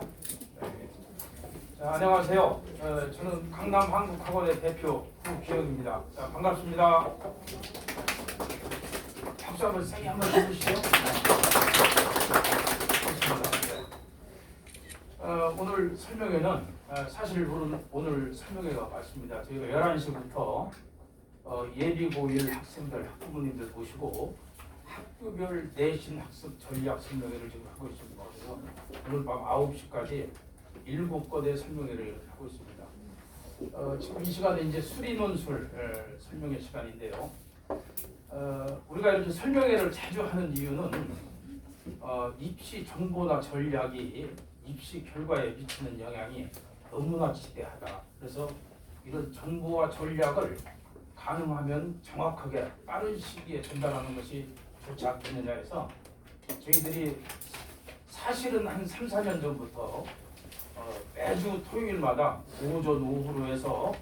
자, 안녕하세요. 저는 강남한국학원의 대표 후기영입니다. 자, 반갑습니다. 박수 한번 세게 한번 해주시죠. 오늘 설명회는 사실 오늘 설명회가 맞습니다. 저희가 11시부터 예비고1 학생들, 학부모님들 모시고 학교별 내신 학습 전략 설명회를 지금 하고 있습니다. 그래서 오늘 밤 9시까지 7건의 설명회를 이렇게 하고 있습니다. 지금 이 시간에 이제 수리논술 설명회 시간인데요. 우리가 이렇게 설명회를 자주 하는 이유는 입시 정보나 전략이 입시 결과에 미치는 영향이 너무나 지대하다. 그래서 이런 정보와 전략을 가능하면 정확하게 빠른 시기에 전달하는 것이 좋지 않겠느냐 해서 저희들이 사실은 한 3, 4년 전부터 매주 토요일마다 오전 오후로 해서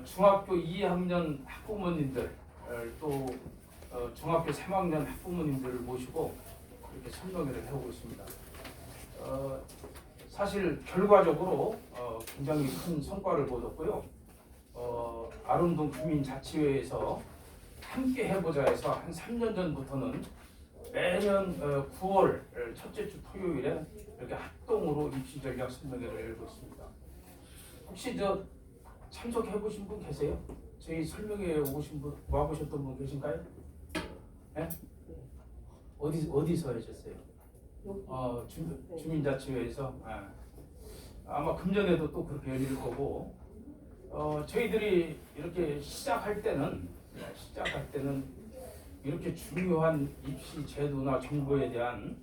중학교 2학년 학부모님들 또 중학교 3학년 학부모님들을 모시고 이렇게 설명회를 해오고 있습니다. 사실 결과적으로 굉장히 큰 성과를 거뒀고요. 아름동 주민자치회에서 함께 해보자 해서 한 3년 전부터는 매년 9월 첫째 주 토요일에 이렇게 합동으로 입시 전략 설명회를 열고 있습니다. 혹시 참석해 보신 분 계세요? 저희 설명회에 오신 분, 와보셨던 분 계신가요? 네? 어디서 하셨어요? 주민자치회에서. 아마 금년에도 또 그렇게 열릴 거고, 저희들이 이렇게 시작할 때는 이렇게 중요한 입시 제도나 정보에 대한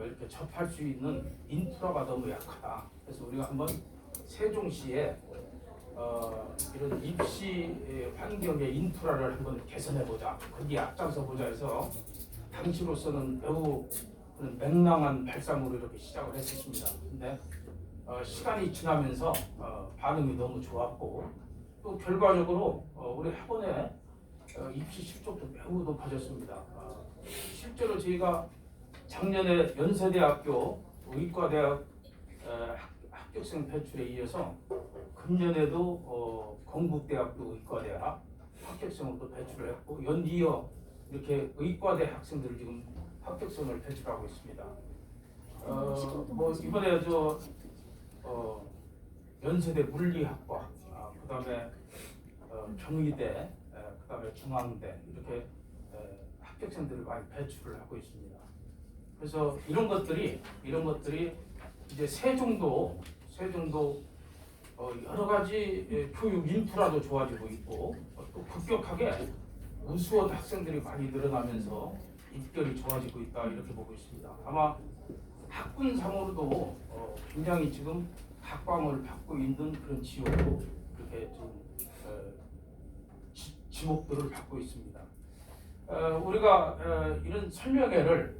이렇게 접할 수 있는 인프라가 너무 약하다. 그래서 우리가 한번 세종시에 이런 입시 환경의 인프라를 한번 개선해보자, 거기에 앞장서보자 해서 당시로서는 매우 맹랑한 발상으로 이렇게 시작을 했었습니다. 근데 시간이 지나면서 반응이 너무 좋았고 또 결과적으로 우리 학원의 입시 실적도 매우 높아졌습니다. 실제로 저희가 작년에 연세대학교 의과대학 합격생 배출에 이어서 금년에도 건국대학교 의과대학 합격생을 또 배출을 했고 연이어 이렇게 의과대 학생들을 지금 합격생을 배출하고 있습니다. 이번에 연세대 물리학과, 그다음에 경희대, 그다음에 중앙대 이렇게 합격생들을 많이 배출을 하고 있습니다. 그래서 이런 것들이 이제 세종도 여러 가지 교육 인프라도 좋아지고 있고 또 급격하게 우수한 학생들이 많이 늘어나면서 입결이 좋아지고 있다 이렇게 보고 있습니다. 아마 학군상으로도 굉장히 지금 각광을 받고 있는 그런 지역으로 그렇게 좀 지목들을 받고 있습니다. 우리가 이런 설명회를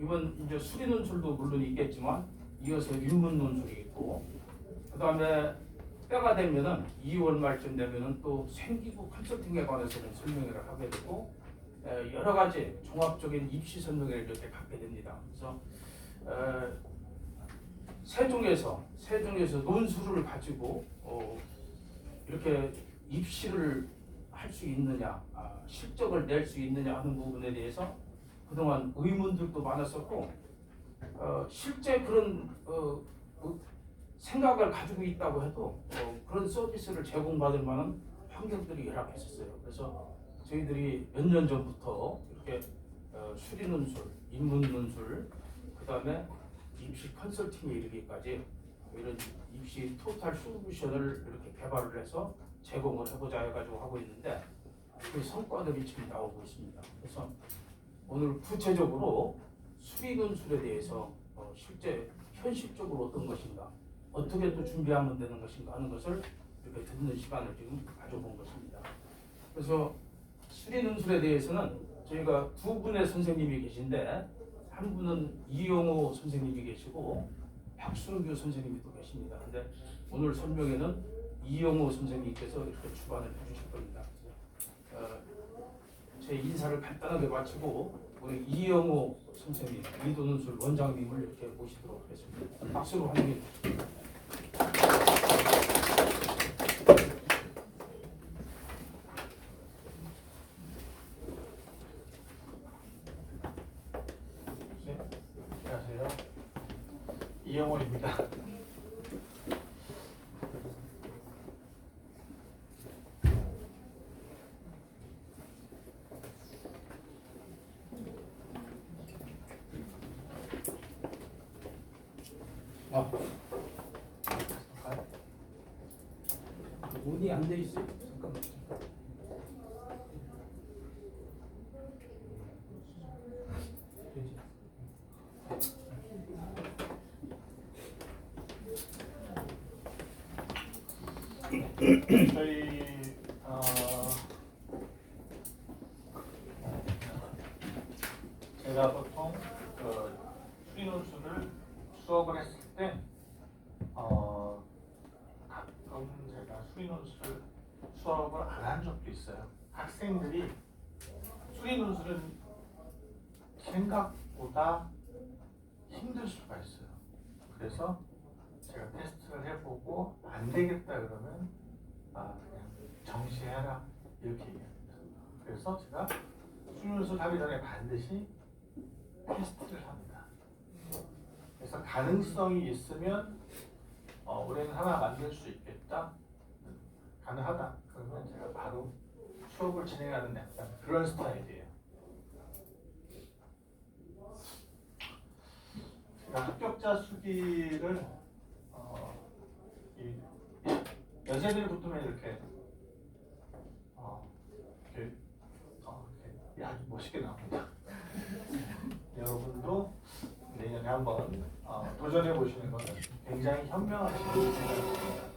이번 이제 수리 논술도 물론 있겠지만 이어서 인문 논술이 있고 그 다음에 때가 되면은 2월 말쯤 되면은 또 생기부 컨설팅에 관해서는 설명회를 하게 되고 여러 가지 종합적인 입시 설명회를 이렇게 갖게 됩니다. 그래서 세종에서 논술을 가지고 이렇게 입시를 할 수 있느냐, 실적을 낼 수 있느냐 하는 부분에 대해서 그동안 의문들도 많았었고 실제 그런 생각을 가지고 있다고 해도 그런 서비스를 제공받을 만한 환경들이 열악했었어요. 그래서 저희들이 몇 년 전부터 이렇게 수리 논술, 인문 논술, 그 다음에 입시 컨설팅에 이르기까지 이런 입시 토탈 솔루션을 이렇게 개발을 해서 제공을 해보자 해가지고 하고 있는데 그 성과들이 지금 나오고 있습니다. 그래서 오늘 구체적으로 수리 논술에 대해서 실제 현실적으로 어떤 것인가, 어떻게 또 준비하면 되는 것인가 하는 것을 이렇게 듣는 시간을 지금 가져본 것입니다. 그래서 수리 논술에 대해서는 저희가 두 분의 선생님이 계신데 한 분은 이용호 선생님이 계시고 박순규 선생님이 또 계십니다. 근데 오늘 설명회는 이용호 선생님께서 이렇게 주관을 해주실 겁니다. 제 인사를 간단하게 마치고 우리 이영호 선생님, 이도논술 원장님을 이렇게 모시도록 하겠습니다. 박수로 환영해 주십시오. 네, 안녕하세요. 이영호입니다. 문이 안 돼 있어요. 잠깐만. 저희 제가 보통 그 수리논술을 수업을 했을 때 가끔 제가 수리논술 수업을 안 한 적도 있어요. 학생들이 수리논술은 생각보다 힘들 수가 있어요. 그래서 제가 테스트를 해보고 안 되겠다 그러면 그냥 정시해라 이렇게 얘기합니다. 그래서 제가 수리논술 하기 전에 반드시 테스트를 합니다. 그래서 가능성이 있으면 올해는 하나 만들 수 있겠다, 가능하다 그러면 제가 바로 수업을 진행하는 약간 그런 스타일이에요. 제가 합격자 수기를 이 연세대를 붙으면 이렇게 아주 멋있게 나옵니다. 여러분도 내년에 한번 도전해 보시는 것은 굉장히 현명하신 생각입니다.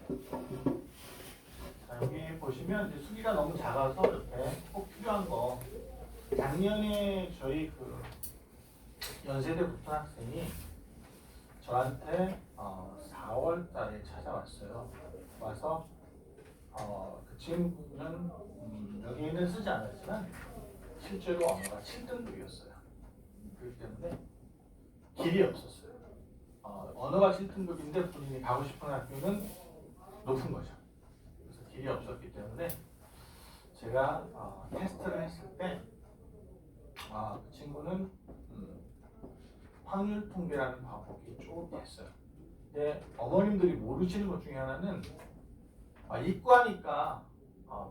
자, 여기 보시면 이제 수기가 너무 작아서 이렇게 꼭 필요한 거, 작년에 저희 그 연세대 붙은 학생이 저한테 4월 달에 찾아왔어요. 와서 그 친구는 여기는 쓰지 않았지만 실제로 언어가 7등급이었어요. 그렇기 때문에 길이 없었어요. 언어가 7등급인데 본인이 가고 싶은 학교는 높은 거죠. 그래서 길이 없었기 때문에 제가 테스트를 했을 때 그 친구는 확률 통계라는 과목이 조금 됐어요. 근데 어머님들이 모르시는 것 중에 하나는 이과니까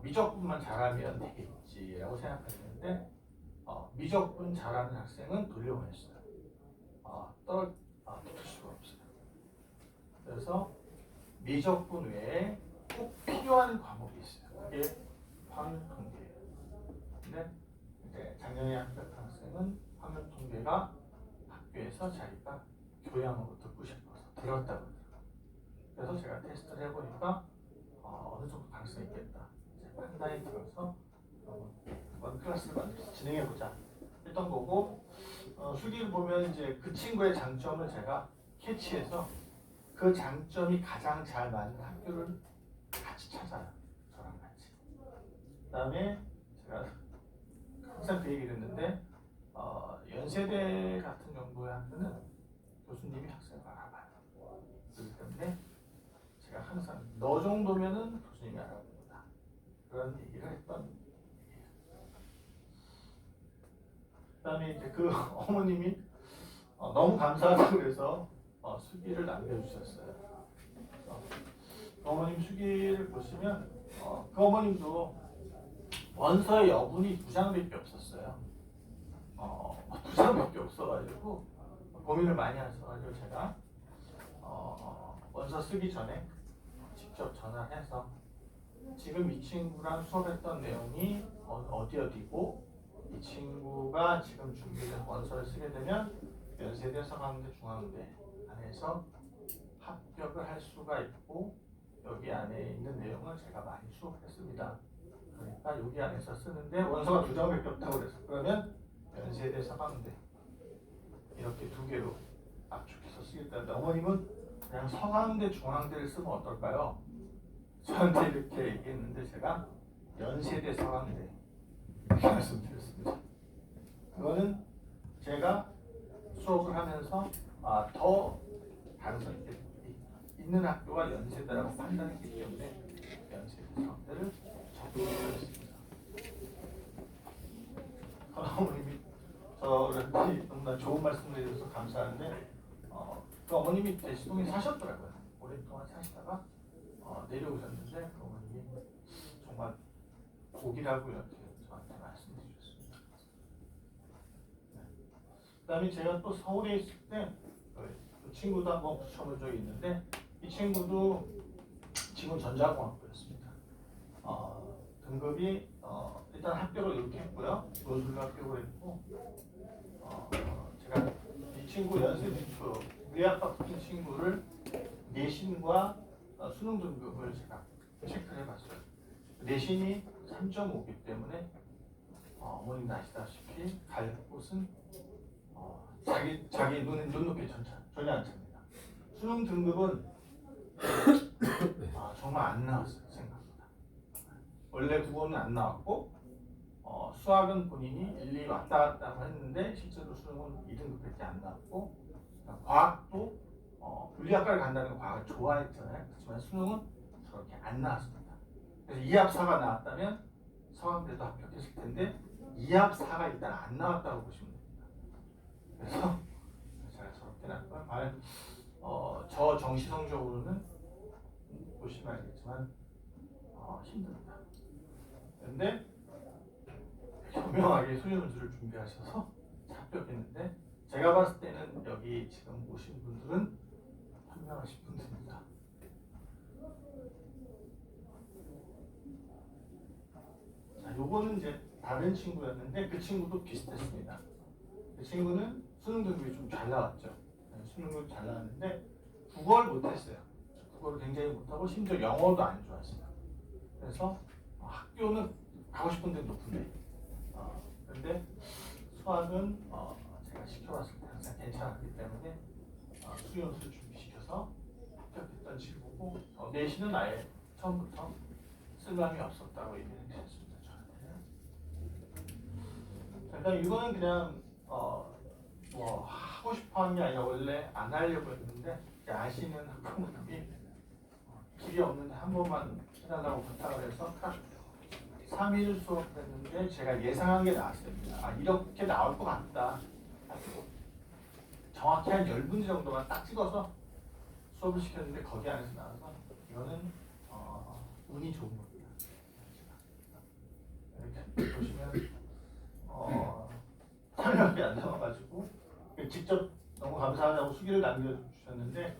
미적분만 잘하면 되겠지라고 생각하시는데 미적분 잘하는 학생은 돌려보냈어요. 붙을 수가 없어요. 그래서 미적분 외에 꼭 필요한 과목이 있어요. 그게 확률 통계예요. 근데 이제 작년에 합격한 학생은 확률 통계가 학교에서 자기가 교양으로 듣고 싶어서 들었다고 그러더라고요. 그래서 제가 테스트를 해보니까 어느 정도 가능성이 있겠다. 이제 판단이 들어서 한번 클래스를 만들어서 진행해보자 했던 거고, 수기를 보면 이제 그 친구의 장점을 제가 캐치해서 그 장점이 가장 잘 맞는 학교를 같이 찾아요. 저랑 같이. 그 다음에 제가 항상 그 얘기를 했는데 연세대 같은 정도의 학교는 교수님이 학생을 알아봐요. 그렇기 때문에 제가 항상 너 정도면은 교수님이 알아봅니다. 그런 얘기를 했던 얘기예요. 그다음에 이제 그 어머님이 너무 감사하다고 그래서 수기를 남겨주셨어요. 그 어머님 수기를 보시면 그 어머님도 원서의 여분이 2장밖에 없었어요. 2장밖에 없어가지고 고민을 많이 하셔가지고 제가 원서 쓰기 전에 직접 전화를 해서 지금 이 친구랑 수업했던 내용이 어디고 이 친구가 지금 준비된 원서를 쓰게 되면 연세대, 서강대, 중앙대 안에서 합격을 할 수가 있고 여기 안에 있는 내용을 제가 많이 수업했습니다. 그러니까 여기 안에서 쓰는데 원서가 2장밖에 없다고 그래서 그러면 연세대, 서강대 이렇게 2개로 압축해서 쓰겠다는데 어머님은 그냥 서강대, 중앙대를 쓰면 어떨까요? 저한테 이렇게 얘기했는데 제가 연세대, 서강대 이렇게 말씀드렸습니다. 그거는 제가 수업을 하면서 더 가능성이 있는 학교가 연세대라고 판단했기 때문에 연세대 수학대를 적극적이었습니다. 어머님이 저한테 너무나 좋은 말씀을 해주셔서 감사한데 그 어머님이 대치동에 사셨더라고요. 오랫동안 사시다가 내려오셨는데 그 어머님이 정말 복이라고 이렇게 저한테 말씀해 주셨습니다. 네. 그다음에 제가 또 서울에 있을 때 그 친구도 한번 붙여본 적이 있는데 이 친구도 지금 전자공학부였습니다. 등급이 일단 합격을 이렇게 했고요. 논술로 합격을 했고 제가 이 친구 연세대표 의학과 붙은 친구를 내신과 수능 등급을 제가 체크를 해봤어요. 내신이 3.5기 때문에 어머님도 아시다시피 갈 곳은 자기 눈 높이 전혀 안 찹니다. 수능 등급은 정말 안 나왔어요. 생각보다. 원래 국어는 안 나왔고 수학은 본인이 1, 2 왔다 갔다 했는데 실제로 수능은 2등급밖에 안 나왔고 과학도 물리학과를 간다는 건 과학을 좋아했잖아요. 그렇지만 수능은 저렇게 안 나왔습니다. 그래서 2합4가 나왔다면 서강대도 합격했을 텐데 2합4가 일단 안 나왔다고 보시면 됩니다. 그래서 제가 저렇게 나왔고요. 과연 저 정시 성적으로는 보시면 알겠지만 힘듭니다. 그런데 현명하게 수련원수를 준비하셔서 합격했는데 제가 봤을 때는 여기 지금 오신 분들은 현명하신 분들입니다. 자, 요거는 이제 다른 친구였는데 그 친구도 비슷했습니다. 그 친구는 수능 등급이 좀 잘 나왔죠. 수능을 잘 나왔는데 국어를 못했어요. 국어를 굉장히 못하고 심지어 영어도 안 좋아했어요. 그래서 학교는 가고 싶은 데 높은데 근데 수학은 제가 시켜봤을 때 항상 괜찮았기 때문에 수련수를 준비시켜서 합격했던 친구고 내신은 아예 처음부터 쓸감이 없었다고 얘기를 해주셨습니다. 저한테. 일단 이거는 그냥 뭐 하고 싶어하는 게 아니라 원래 안 하려고 했는데 아시는 학부모님이 길이 없는데 한 번만 해달라고 부탁을 해서 딱 3일 수업을 했는데 제가 예상한 게 나왔습니다. 이렇게 나올 것 같다. 정확히 한 10문제 정도만 딱 찍어서 수업을 시켰는데 거기 안에서 나와서 이거는 운이 좋은 겁니다. 이렇게 보시면 설명이 안 나와가지고 직접 너무 감사하다고 수기를 남겨주셨는데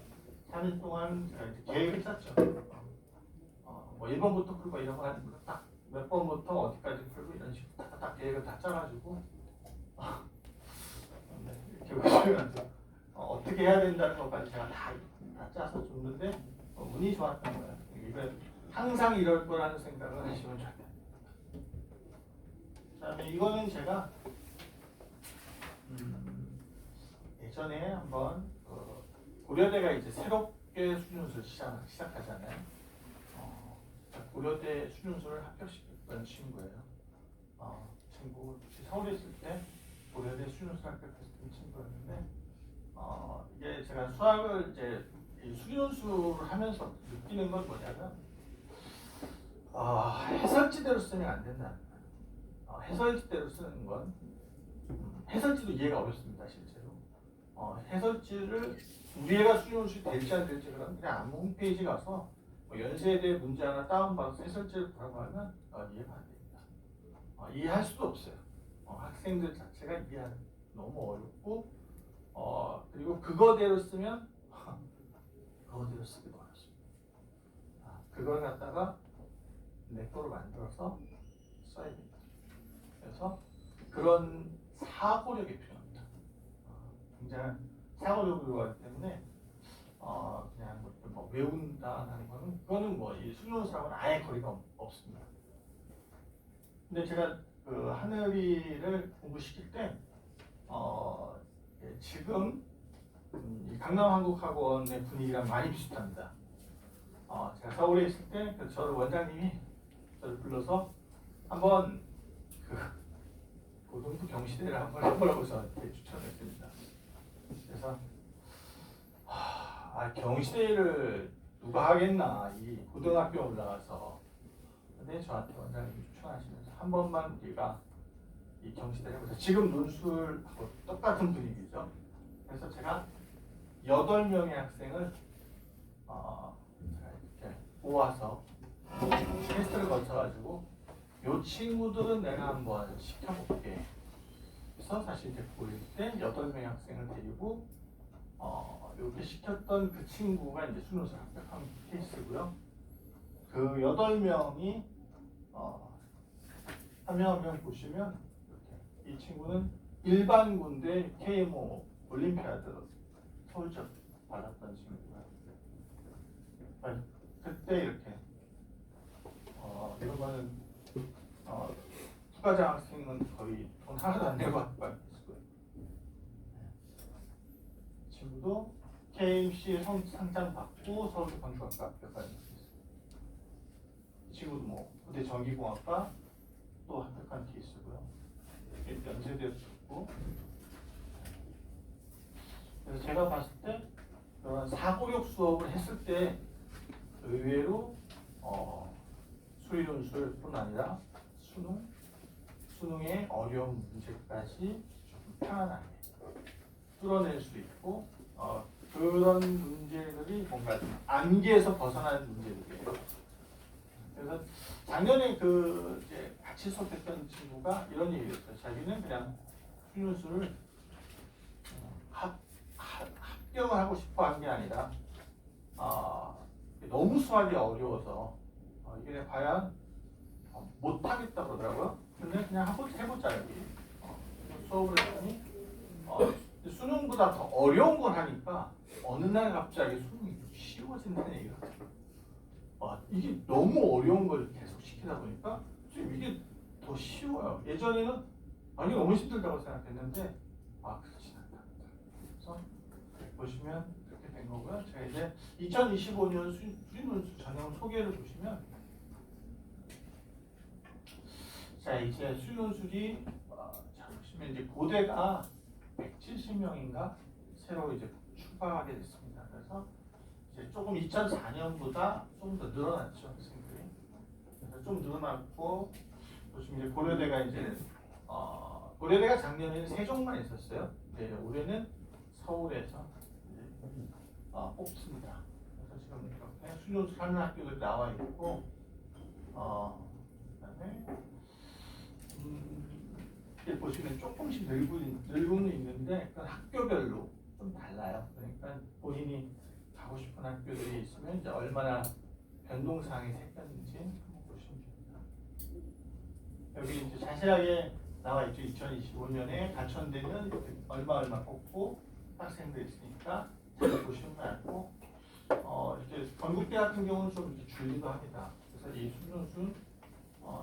3일 동안 제가 이제 계획을 짰죠. 뭐 1번부터 풀고 이런 거 하는 거 딱 몇 번부터 어디까지 풀고 이런 식으로 딱 계획을 다 짜가지고 이렇게 보시면 어떻게 해야 된다는 것까지 제가 다 짜서 줬는데 운이 좋았던 거예요. 이건 항상 이럴 거라는 생각을 하시면 좋겠다. 그다음에 이거는 제가 예전에 한번 고려대가 이제 새롭게 수준수를 시작하잖아요. 고려대 수준수를 합격시켰던 친구예요. 친구 서울에 있을 때 고려대 수준수 합격했던 친구였는데 이게 제가 수학을 이제 수준수를 하면서 느끼는 건 뭐냐면 해설지대로 쓰면 안 된다는 거예요. 해설지대로 쓰는 건 해설지도 이해가 어렵습니다, 실제로. 해설지를 우리가 수준수 될지 안 될지 그런 그냥 아무 홈페이지 가서 연세대 문제 하나 다운받아서 해설지를 보라고 하면 이해가 안 됩니다. 이해할 수도 없어요. 학생들 자체가 이해하는 너무 어렵고 그리고 그거대로 쓰면 그거대로 쓰기도 어렵습니다. 그걸 갖다가 내 거로 만들어서 써야 됩니다. 그래서 그런 사고력이 필요합니다. 굉장히 사고력이 필요하기 때문에 그냥 뭐 외운다 하는 거는 그거는 뭐 이 수준수랑은 아예 거리가 없습니다. 근데 제가 그 하늘이를 공부시킬 때 지금 강남한국학원의 분위기랑 많이 비슷합니다. 제가 서울에 있을 때 저를 원장님이 저를 불러서 한번 고등부 경시대를 한번 해보라고 저한테 추천했습니다. 그래서 경시대를 누가 하겠나 이 고등학교 올라가서. 근데 저한테 원장님이 추천하시면서 한 번만 우리가 이 경시대를 해보자. 지금 논술하고 똑같은 분위기죠. 그래서 제가 8명의 학생을 이렇게 모아서 테스트를 거쳐가지고 이 친구들은 내가 한번 시켜볼게. 그래서 사실 이제 보일 때 8명의 학생을 데리고 이렇게 시켰던 그 친구가 이제 수능을 합격한 케이스고요. 그 8명이 한 명 한 명 보시면 이렇게 이 친구는 일반 군대 KMO 올림피아드 서울적 받았던 친구고요. 그때 이렇게 이런 거는 부가장 학생은 거의 돈 하나도 안 내고 학과였고요. 친구도 KMC 상장 받고 서울대 건축학과 합격한 케이스. 이 친구도 뭐 부대 전기공학과 또 합격한 케이스고요. 연세대도 좋고. 그래서 제가 봤을 때 그런 사고력 수업을 했을 때 의외로 수리논술뿐 아니라 수능의 어려운 문제까지 좀 편안하게 뚫어낼 수 있고 그런 문제들이 뭔가 좀 안개에서 벗어나는 문제들이에요. 그래서 작년에 이제 같이 수업했던 친구가 이런 얘기였어요. 자기는 그냥 수리논술을 합격을 하고 싶어 한 게 아니라 너무 수학이 어려워서 이게 과연 못하겠다 그러더라고요. 근데 그냥 해보자 여기 수업을 했더니 수능보다 더 어려운 걸 하니까 어느 날 갑자기 수능이 좀 쉬워진다는 얘기가 들어요. 이게 너무 어려운 걸 계속 시키다 보니까 지금 이게 더 쉬워요. 예전에는 이게 너무 힘들다고 생각했는데 그렇진 않다. 그래서 보시면 그렇게 된 거고요. 제가 이제 2025년 수리논술 전형 소개를 보시면 자 이제 수리논술이 자 보시면 이제 고대가 170명인가 새로 이제 추가하게 됐습니다. 그래서 이제 조금 2004년보다 좀 더 늘어났죠 학생들이. 그래서 좀 늘어났고 보시면 이제 고려대가 이제 고려대가 작년에는 세종만 있었어요. 이제 올해는 서울에서 뽑습니다. 그래서 지금 이렇게 수료논술 하는 학교들 나와 있고, 그다음에 이렇게 보시면 조금씩 늘고는 있는데 그 학교별로 좀 달라요. 그러니까 본인이 가고 싶은 학교들이 있으면 이제 얼마나 변동사항이 생겼는지 한번 보시면 됩니다. 여기 이제 자세하게 나와 있죠. 2025년에 가천대는 이렇게 얼마 뽑고 학생들이 있으니까 잘 보시면 알고 이렇게 건국대 같은 경우는 좀 이렇게 줄기도 합니다. 그래서 이 수능순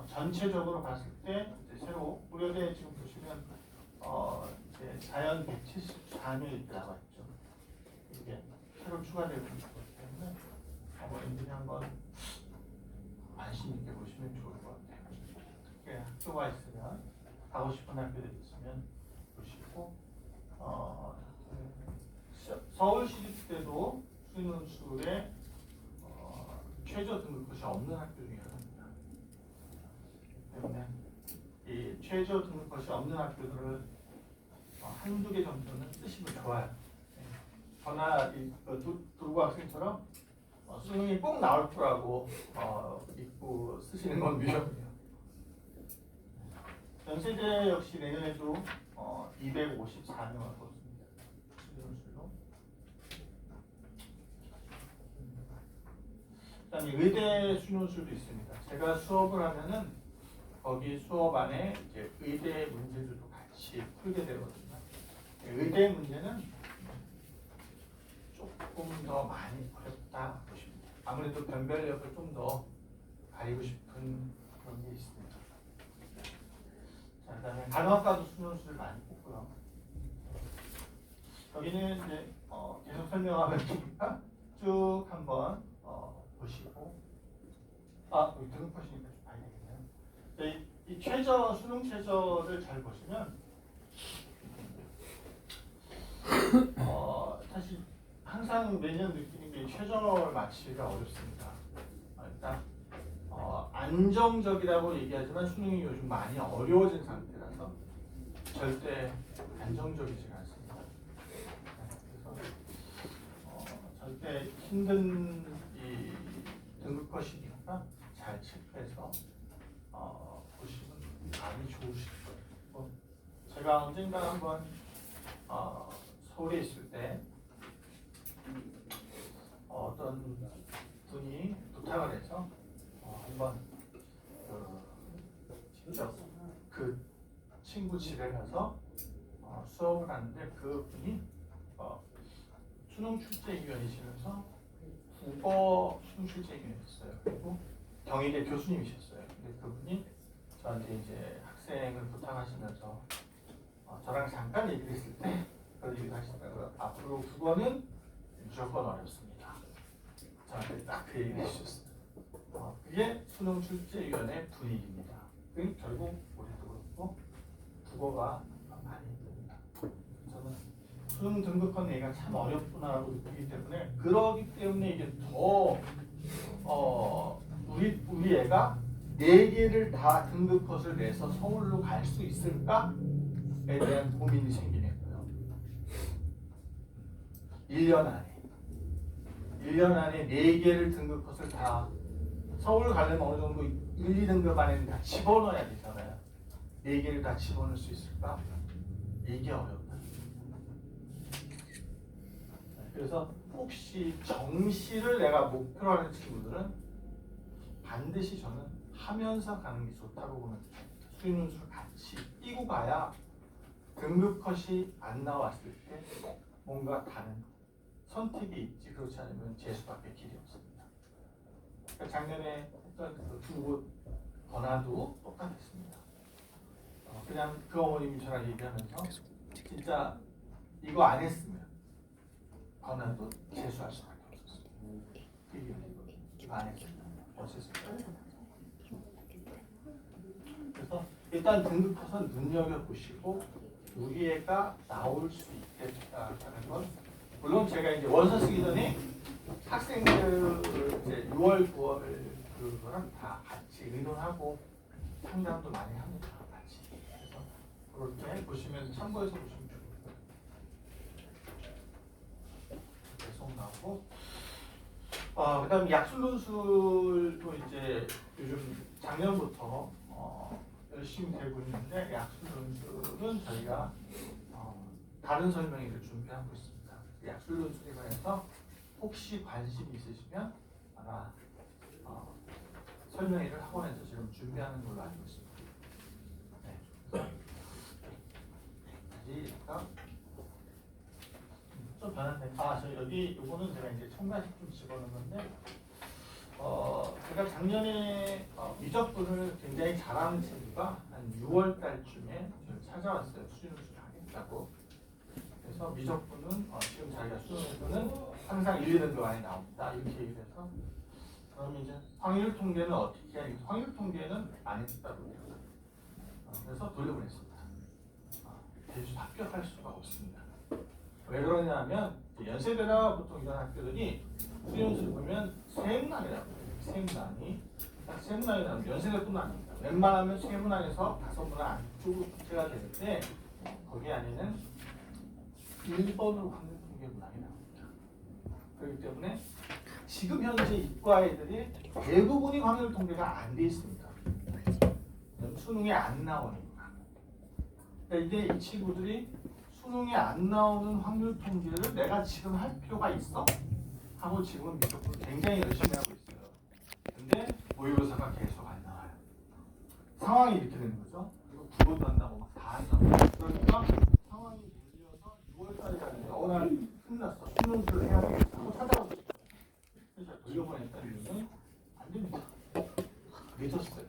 전체적으로 봤을 때 이제 새로 고려대 지금 보시면 이제 자연 174명 이렇게 나와 있죠. 이게 새로 추가되고 있기 때문에 어머님들이 한번 관심 있게 보시면 좋을 것 같아요. 특히 학교가 있으면 가고 싶은 학교들이 있으면 보시고 서울시립대도 수능술에 최저 등급컷이 없는 학교 중에 하나입니다. 때문에 이 최저 등급컷이 없는 학교들을 한두 개 정도는 쓰시면 좋아요. 저나 두루고 학생처럼 수능이 꼭 나올 거라고 믿고 쓰시는 건 위험해요. 연세대 역시 내년에도 254명을 뽑습니다. 수능술로. 그다음에 의대 수능술도 있습니다. 제가 수업을 하면은 거기 수업 안에 이제 의대 문제들도 같이 풀게 되거든요. 의대 문제는 조금 더 많이 어렵다 보시면 돼요. 아무래도 변별력을 좀 더 가리고 싶은 그런 게 있습니다. 자, 그다음에 간호학과도 수능술을 많이 뽑고요. 여기는 이제 계속 설명하면 되니까 쭉 한번 보시고 여기 등급컷이니까 좀 봐야 되겠네요. 이 최저 수능 최저를 잘 보시면 사실 항상 매년 느끼는 게 최저를 맞추기가 어렵습니다. 일단 안정적이라고 얘기하지만 수능이 요즘 많이 어려워진 상태라서 절대 안정적이지가 않습니다. 그래서 절대 힘든 이 등급컷이니까 잘 체크해서 보시면 많이 좋으실 거예요. 제가 언젠가 한번 서울에 있을 때 어떤 분이 부탁을 해서 한번 직접 그 친구 집에 가서 수업을 하는데 그 분이 수능 출제위원이시면서 국어 수능 출제위원이었어요. 그리고 경희대 교수님이셨어요. 근데 그분이 저한테 이제 학생을 부탁하시면서 저랑 잠깐 얘기를 했을 때 그런 얘기를 하시더라고요. 앞으로 국어는 무조건 어렵습니다. 저한테 딱 그 얘기를 해주셨어요. 그게 수능 출제위원회 분위기입니다. 결국 우리도 그렇고 국어가 많이 힘듭니다. 저는 수능 등급컷 얘기가 참 어렵구나라고 느끼기 때문에 그러기 때문에 이게 더 우리 애가 4개를 다 등급컷을 내서 서울로 갈 수 있을까에 대한 고민이 생기는 거예요. 1년 안에 4개를 등급컷을 다 서울 가려면 어느 정도 1, 2등급 안에는 다 집어넣어야 되잖아요. 4개를 다 집어넣을 수 있을까? 이게 어렵다. 그래서 혹시 정시를 내가 목표로 하는 친구들은 반드시 저는 하면서 가는 게 좋다고 보는 수능을 같이 띄고 가야 등급컷이 안 나왔을 때 뭔가 다른 선택이 있지. 그렇지 않으면 재수밖에 길이 없습니다. 그러니까 작년에 했던 두 곳 권하도 똑같았습니다. 그냥 그 어머님이 저랑 얘기하면서 진짜 이거 안 했으면 권하도 재수할 수밖에 없었어요. 이거 안 했으면 어쨌습니까? 그래서 일단 등급컷은 눈여겨보시고 우리 애가 나올 수 있겠다는 건 물론 제가 이제 원서 쓰기 전에 학생들 이제 6월, 9월 그거랑 다 같이 의논하고 상담도 많이 합니다. 같이. 그래서 그렇게 보시면 참고해서 보시면 좋을 거예요. 계속 나오고 그다음 약술논술도 이제 요즘 작년부터 열심히 되고 있는데 약술논술은 저희가 다른 설명회를 준비하고 있습니다. 약술논술에 관해서 혹시 관심이 있으시면 아마 설명회를 학원에서 지금 준비하는 걸로 알고 있습니다. 네. 그래서 좀 변한데 저 여기 요거는 제가 이제 첨가식 좀 집어넣은 건데 제가 작년에 미적분을 굉장히 잘하는 친구가 한 6월 달쯤에 저를 찾아왔어요. 수준을 하겠다고. 그래서 미적분은 지금 자기가 수능에서는 항상 1, 2등급 안에 나옵니다. 이렇게 얘기를 해서 그러면 이제 확률 통계는 어떻게 해야 되겠다. 확률 통계는 안 했다고 해요. 그래서 돌려보냈습니다. 대수 합격할 수가 없습니다. 왜 그러냐면 연세대나 보통 이런 학교들이 수련수를 보면 세문안이라고 해요. 세문안이 딱 세문안이 나오면 연세대뿐만 아닙니다. 웬만하면 세문안에서 5문안 안쪽으로 부채가 되는데 거기 안에는 1번으로 확률 통계 문항이 나옵니다. 그렇기 때문에 지금 현재 이과 애들이 대부분이 확률 통계가 안 돼 있습니다. 수능에 안 나오니까. 근데 이 친구들이 수능에 안 나오는 확률 통계를 내가 지금 할 필요가 있어? 하고 지금은 미적분 굉장히 열심히 하고 있어요. 근데 모의고사가 계속 안 나와요. 상황이 이렇게 되는 거죠. 그리고 국어도 안 나오고 막 다 안 나와요. 그러니까 상황이 밀려서 6월달에 가는데 어느 날 끝났어. 수능을 해야 되겠다 하고 찾아오고 있어요. 그래서 돌려보냈다 이러면 안 됩니다. 늦었어요.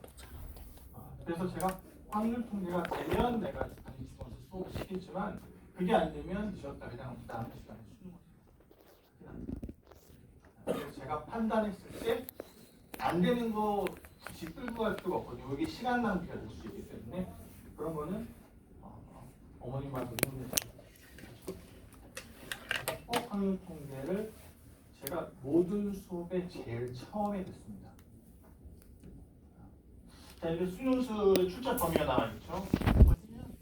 그래서 제가 확률 통계가 되면 내가 다시 집어서 수업을 시키지만 그게 안 되면 늦었다 그냥 다음 시간에 수능을 해요. 그래서 제가 판단했을 때 안 되는 거 굳이 끌고 갈 필요가 없거든요. 이게 시간 낭비가 될 수 있기 때문에 그런 거는 어머님하고 힘내서 꼭 확률 통계를 제가 모든 수업에 제일 처음에 듣습니다. 자, 이게 수능수의 출제 범위가 나와 있죠. 보시면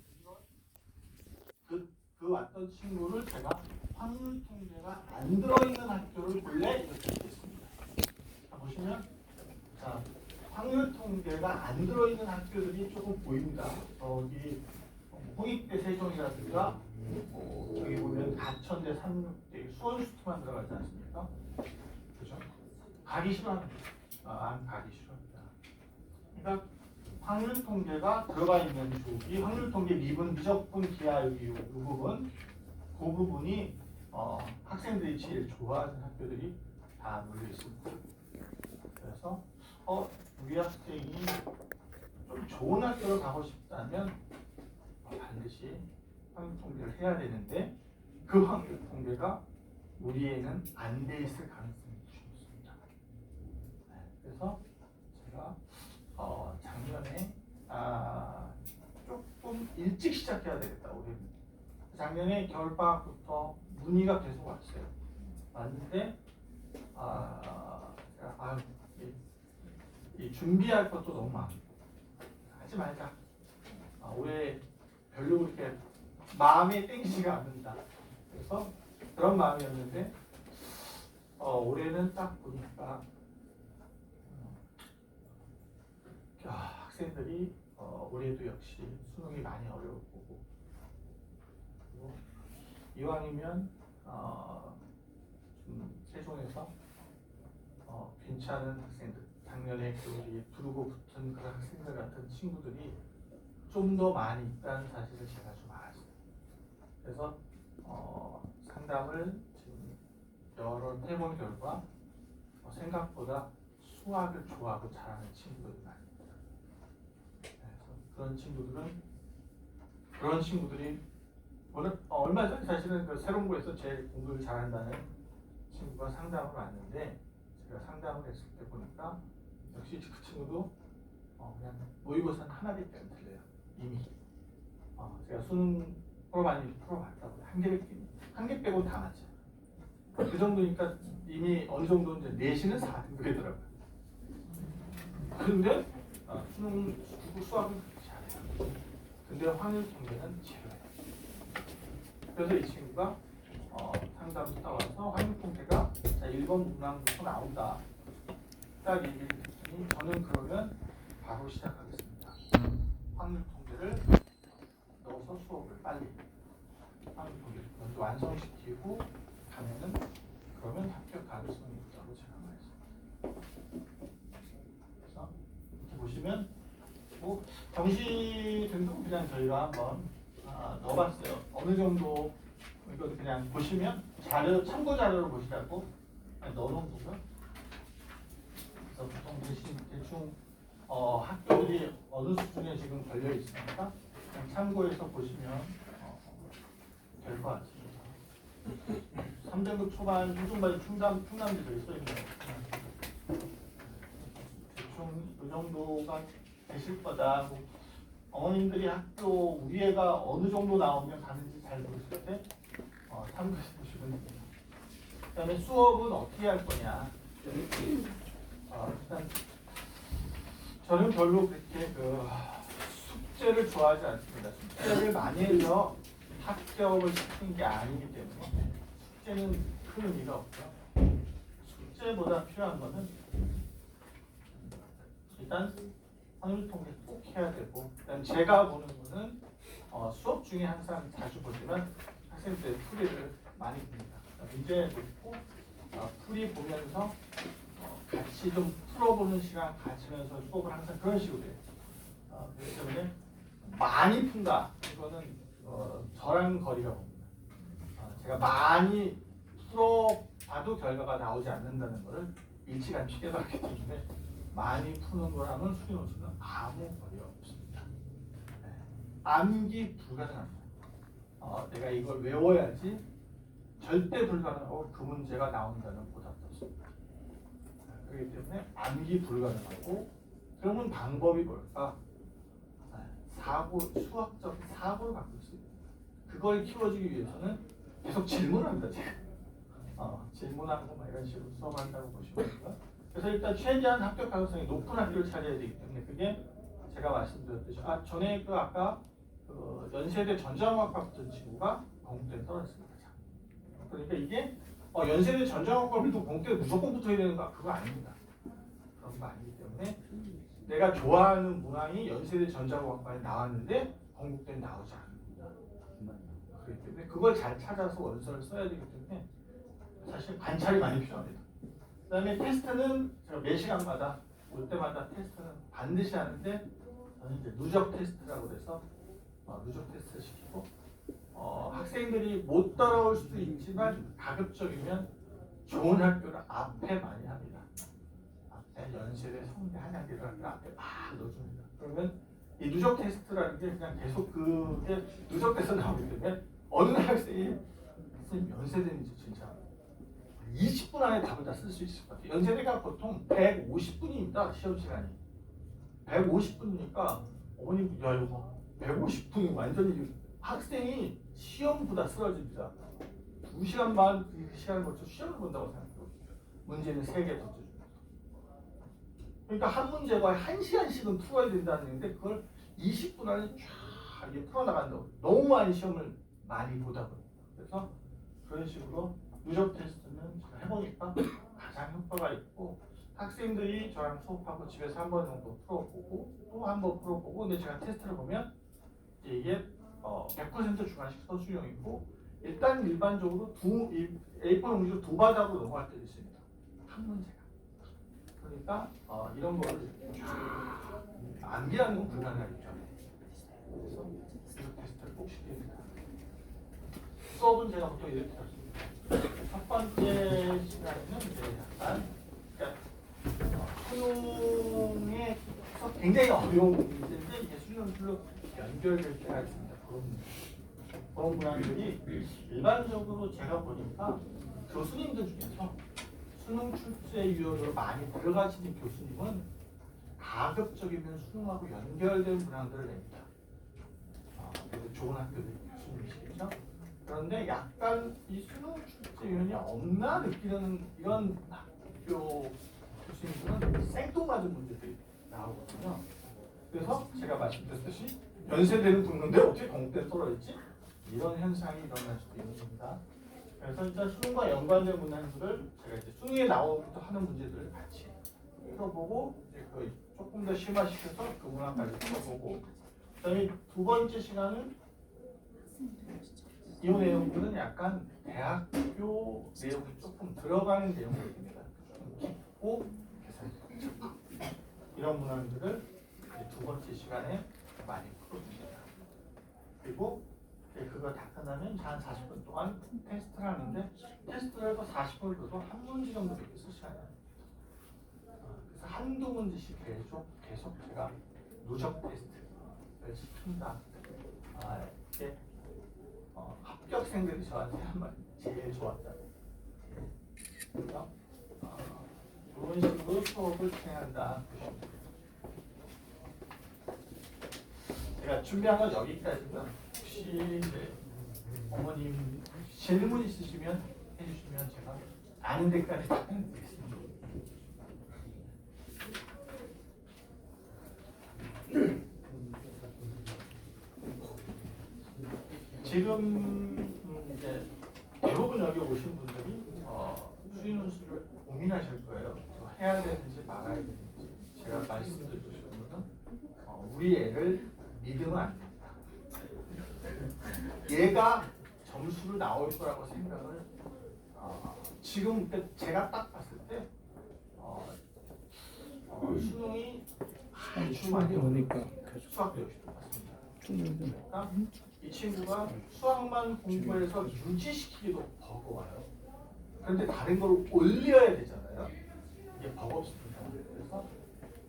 그 왔던 친구를 제가 확률 통계가 안 들어있는 학교를 볼래 이렇게 했습니다. 자, 보시면 자, 확률 통계가 안 들어있는 학교들이 조금 보입니다. 여기 홍익대 세종이라든가 여기 보면 가천대 삼육대 수원수트만 들어가지 않습니까? 그죠? 가기 싫어합니다. 안 가기 싫어합니다. 그러니까 확률 통계가 들어가 있는 쪽이 확률 통계 미분 미적분 기하 여기 이 부분 그 부분이 학생들이 제일 좋아하는 학교들이 다 몰려 있습니다. 그래서 우리 학생이 좀 좋은 학교를 가고 싶다면 반드시 확률 통계를 해야 되는데 그 확률 통계가 우리에는 안 돼 있을 가능성이 있습니다. 그래서 제가 작년에 조금 일찍 시작해야 되겠다. 우리 작년에 겨울방학부터 문의가 계속 왔어요. 왔는데 제가 이 준비할 것도 너무 많고 하지 말자. 올해 별로 그렇게 마음에 땡기지가 않는다. 그래서 그런 마음이었는데 올해는 딱 보니까 학생들이 올해도 역시 수능이 많이 어려울 거고 이왕이면 좀 세종에서 괜찮은 학생들 작년에 우리 부르고 붙은 그런 학생들 같은 친구들이 좀 더 많이 있다는 사실을 제가 좀 알았어요. 그래서 상담을 지금 여러 해본 결과 생각보다 수학을 좋아하고 잘하는 친구들이 많이 있다. 그래서 그런 친구들이 원래 얼마 전에 사실은 그 새롱고에서 제일 공부를 잘한다는 친구가 상담을 왔는데 제가 상담을 했을 때 보니까 역시 그 친구도 그냥 모의고사는 하나밖에 안 틀려요. 이미 제가 수능 많이 풀어봤다고요. 한 개 빼고 다 맞죠. 그 정도니까 이미 어느 정도 이제 내신은 4등급이더라고요. 근데 수능 수학은 잘해요. 근데 확률 통계는 제로예요. 그래서 이 친구가 상담을 따와서 확률 통계가 1번 문항부터 나온다. 딱 얘기를 듣더니 저는 그러면 바로 시작하겠습니다. 확률 통계를 넣어서 수업을 빨리 확률 통계를 먼저 완성시키고 가면은 그러면 합격 가능성이 있다고 제가 말했습니다. 그래서 이렇게 보시면 뭐 정시 등급 그냥 저희가 한번 넣어봤어요. 어느 정도 이거 그냥 보시면 자료 참고 자료를 보시라고 넣어놓은 거고요. 그래서 보통 대충 학교들이 어느 수준에 지금 걸려 있으니까 그냥 참고해서 보시면 될 것 같습니다. 3등급 초반, 중중반, 충남지들이 써 있네요. 대충 이 정도가 되실 거다. 어머님들이 학교 우리 애가 어느 정도 나오면 가는지 잘 모르실 때 참고해 보시면 됩니다. 그다음에 수업은 어떻게 할 거냐. 일단 저는 별로 그렇게 숙제를 좋아하지 않습니다. 숙제를 많이 해서 합격을 시키는 게 아니기 때문에 숙제는 큰 의미가 없고요. 숙제보다 필요한 거는 일단 확률 통계 꼭 해야 되고, 일단 제가 보는 거는 수업 중에 항상 자주 보지만 학생들 풀이를 많이 봅니다. 문제 놓고 풀이 보면서 같이 좀 풀어보는 시간 가지면서 수업을 항상 그런 식으로 해요. 그렇기 때문에 많이 푼다 이거는 저랑 거리가 멉니다. 제가 많이 풀어봐도 결과가 나오지 않는다는 것을 일찌감치 깨닫기 때문에 많이 푸는 거랑은 수리노수는 아무 거리가 없습니다. 암기 불가능합니다. 내가 이걸 외워야지 절대 불가능하고 그 문제가 나온다는 보답도 없습니다. 그렇기 때문에 암기 불가능하고 그러면 방법이 뭘까? 수학적 사고를 바꿀 수 있다. 그걸 키워주기 위해서는 계속 질문합니다. 제가 질문하고 막 이런 식으로 수업한다고 보시면 됩니다. 그래서 일단 최대한 합격 가능성이 높은 학교를 찾아야 되기 때문에 그게 제가 말씀드렸듯이 전에 아까 연세대 전자공학과 붙은 친구가 건국대에 떨어졌습니다. 그러니까 이게 연세대 전자공학과를 또 건국대에 무조건 붙어야 되는가? 그거 아닙니다. 그런 거 아니기 때문에 내가 좋아하는 문항이 연세대 전자공학과에 나왔는데 건국대에 나오지 않습니다. 그렇기 때문에 그걸 잘 찾아서 원서를 써야 되기 때문에 사실 관찰이 많이 필요합니다. 그 다음에 테스트는 제가 매 시간마다 올 때마다 테스트는 반드시 하는데 저는 이제 누적 테스트라고 해서 누적 테스트를 시키고 학생들이 못 따라올 수도 있지만 가급적이면 좋은 학교를 앞에 많이 합니다. 앞에 연세대, 성대, 한양대 이런 학교 앞에 막 넣어줍니다. 그러면 이 누적 테스트라는 게 그냥 계속 그게 누적돼서 나오기 때문에 어느 학생이 무슨 연세대인지 진짜 20분 안에 답을 다 쓸 수 있을 것 같아요. 연세대가 보통 150분입니다. 시험 시간이 150분이니까 어머님 야 이거 150분이 완전히 학생이 시험보다 쓰러집니다. 2시간 반 시간을 거쳐 시험을 본다고 생각해요. 문제는 3개 더 줍니다. 그러니까 한 문제가 1시간씩은 풀어야 된다는 얘기인데 그걸 20분 안에 쫙 이렇게 풀어나간다고. 너무 많이 시험을 많이 보다 보니까. 그래서 그런 식으로 누적 테스트는 제가 해보니까 가장 효과가 있고 학생들이 저랑 수업하고 집에서 한 번 정도 풀어보고 또 한 번 풀어보고 근데 제가 테스트를 보면 이게 100% 주관식 서술형이고 일단 일반적으로 A4 용지로 2바닥으로 넘어갈 때도 있습니다. 한 문제가. 그러니까 이런 거를 암기하는 건 불가능하겠죠. 그래서 누적 테스트를 꼭 시켜야 됩니다. 수업은 제가 보통 이렇게 했습니다. 첫 번째 시간에는 이제 약간 수능에 굉장히 어려운 문제인데 이게 수능술로 연결될 때가 있습니다. 그런 문항들이 일반적으로 제가 보니까 교수님들 중에서 수능 출제 유형으로 많이 들어가시는 교수님은 가급적이면 수능하고 연결된 문항들을 냅니다. 그래도 좋은 학교들 교수님이시겠죠? 그런데 약간 이 수능 출제 유형이 없나 느끼는 이런 학교 교수님들은 생뚱맞은 문제들이 나오거든요. 그래서 제가 말씀드렸듯이 연세대는 붙는데 어떻게 건국대에 떨어졌지? 이런 현상이 일어날 수도 있는 겁니다. 그래서 일단 수능과 연관된 문항들을 제가 이제 수능에 나오기도 하는 문제들을 같이 풀어보고 이제 조금 더 심화시켜서 그 문항까지 풀어보고 그다음에 두 번째 시간은 이 내용들은 약간 대학교 내용이 조금 들어가는 내용들입니다. 좀 깊고 계산이 이런 문항들을 두 번째 시간에 많이 풀어줍니다. 그리고 그거 다 끝나면 한 40분 동안 테스트를 하는데 테스트를 해서 40분을 줘도 한 문제 정도밖에 쓰지 않아요. 그래서 한두 문제씩 계속 제가 누적 테스트를 시킨다. 이게 합격생들이 저한테 한 말 제일 좋았다. 그래서 이런 식으로 수업을 진행한다. 제가 준비한 건 여기까지고요. 혹시 어머님 질문 있으시면 해주시면 제가 아는 데까지 답변드리겠습니다. 지금 이제 대부분 여기 오신 분들이 수의논술을 고민하실 거예요. 해야 되는지 말아야 되는지. 제가 말씀드리는 거는 우리 애를 믿으면 안 된다. 얘가 점수를 나올 거라고 생각을 지금 제가 딱 봤을 때 수능이 아주 많이 오니까 수학도 역시 똑같습니다. 그러니까 이 친구가 수학만 공부해서 유지시키기도 버거워요. 그런데 다른 걸 올려야 되잖아요. 이게 버겁습니다. 그래서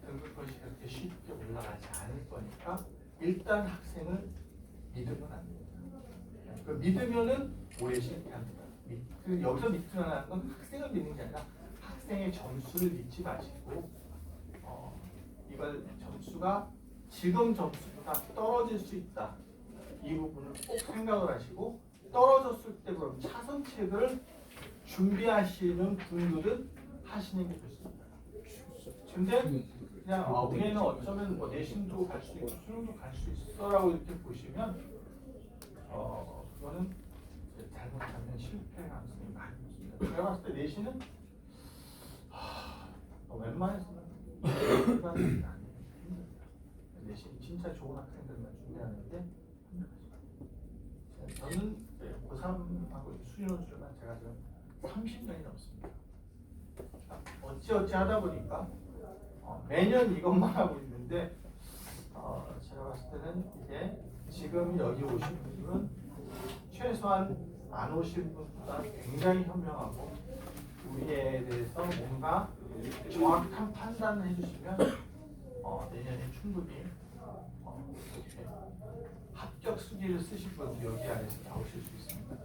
등급컷이 그렇게 쉽게 올라가지 않을 거니까 일단 학생을 믿으면 안 됩니다. 그 믿으면은 오래 실패합니다. 여기서 믿으라는 건 학생을 믿는 게 아니라 학생의 점수를 믿지 마시고 이거 걸 점수가 지금 점수보다 떨어질 수 있다. 이 부분을 꼭 생각을 하시고 떨어졌을 때 그럼 차선책을 준비하시는 분들은 하시는 게 좋습니다. 근데 그냥 우리는 어쩌면 뭐 내신도 갈 수 있고 수능도 갈 수 있어라고 이렇게 보시면 그거는 잘못하면 실패 가능성이 많이 있습니다. 제가 봤을 때 내신은 웬만해서는 일반인이 아니에요. 내신 진짜 좋은 학생들만 준비하는데 저는 고3하고 수료준만 제가 지금 30년이 넘습니다. 어찌어찌 하다 보니까 매년 이것만 하고 있는데 제가 봤을 때는 이게 지금 여기 오신 분들은 최소한 안 오신 분보다 굉장히 현명하고 우리에 대해서 뭔가 정확한 판단을 해주시면 내년에 충분히 이렇게 합격 수기를 쓰실 분들 여기 안에서 나오실 수 있습니다.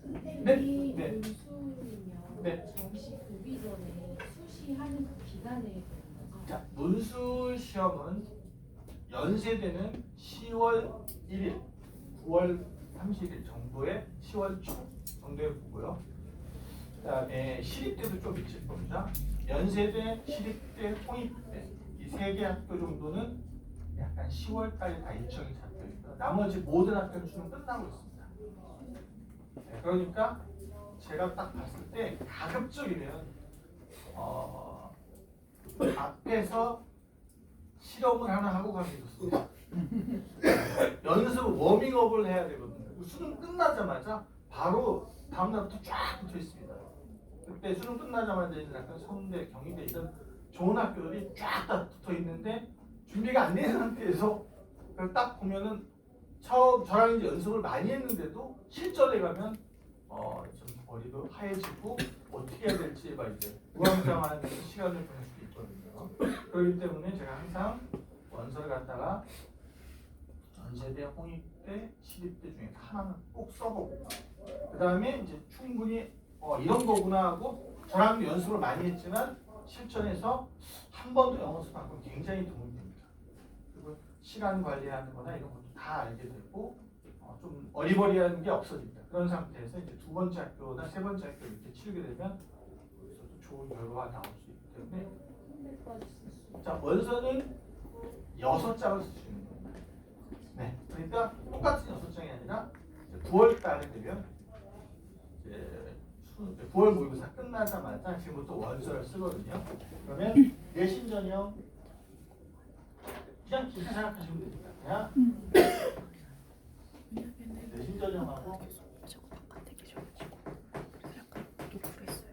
선생님이 네. 문수면 네. 정시 보기 전에 수시하는 그 기간에 되는 거죠? 자, 문수 시험은 연세대는 10월 1일, 9월 30일 정도에 10월 초 정도에 보고요. 그다음에 시립대도 좀 있을 겁니다. 연세대, 시립대, 홍익대 이 세 개 학교 정도는 약간 10월 달에 다 일정이 잡혀 있고요. 나머지 모든 학교는 수능 끝나고 있습니다. 네, 그러니까 제가 딱 봤을 때 가급적이면 앞에서 실험을 하나 하고 가는 게 좋습니다. 연습 워밍업을 해야 되거든요. 수능 끝나자마자 바로 다음날부터 쫙 붙어 있습니다. 그때 수능 끝나자마자 약간 서울대, 경희대 이런 좋은 학교들이 쫙 다 붙어 있는데 준비가 안 된 상태에서 그걸 딱 보면은 저랑 이제 연습을 많이 했는데도 실전에 가면 좀 머리도 하얘지고 어떻게 해야 될지 막 이제 우왕좌왕하는 시간을 보낼 수 있거든요. 그렇기 때문에 제가 항상 원서를 갖다가 연세대, 홍익대, 시립대 중에서 하나는 꼭 써보고 그 다음에 이제 충분히 이런 거구나 하고 저랑 연습을 많이 했지만 실전에서 한 번도 영어 수업하면 굉장히 도움이 됩니다. 그리고 시간 관리하는 거나 이런 것도 다 알게 되고 좀 어리버리한 게 없어집니다. 그런 상태에서 이제 두 번째 학교나 세 번째 학교 이렇게 치르게 되면 거기서도 좋은 결과가 나올 수 있기 때문에 자 원서는 6장을 쓰시는 겁니다. 네, 그러니까 똑같은 6장이 아니라 9월 달에 되면 이제 9월 모의고사 끝나자마자 지금부터 원서를 쓰거든요. 그러면 내신 전형 그냥 이렇게 생각하시면 됩니다. 그냥 내신 전형하고 자꾸 바깥에 계셔가지고 그래서 약간 노크를 했어요.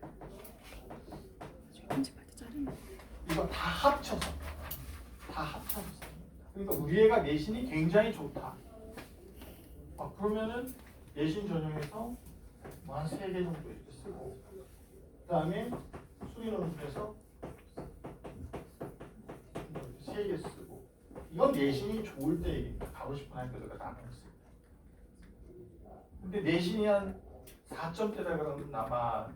나중에 편집할 때 자르면 이거 다 합쳐서 씁니다. 그러니까 우리 애가 내신이 굉장히 좋다. 그러면은 내신 전형에서 뭐 한 3개 정도 이렇게 쓰고 그 다음에 수리논술에서 3개 쓰고 이건 내신이 좋을 때 얘기입니다. 가고 싶은 학교들과 나눴어요. 근데 내신이 한 4점대다 그러면 아마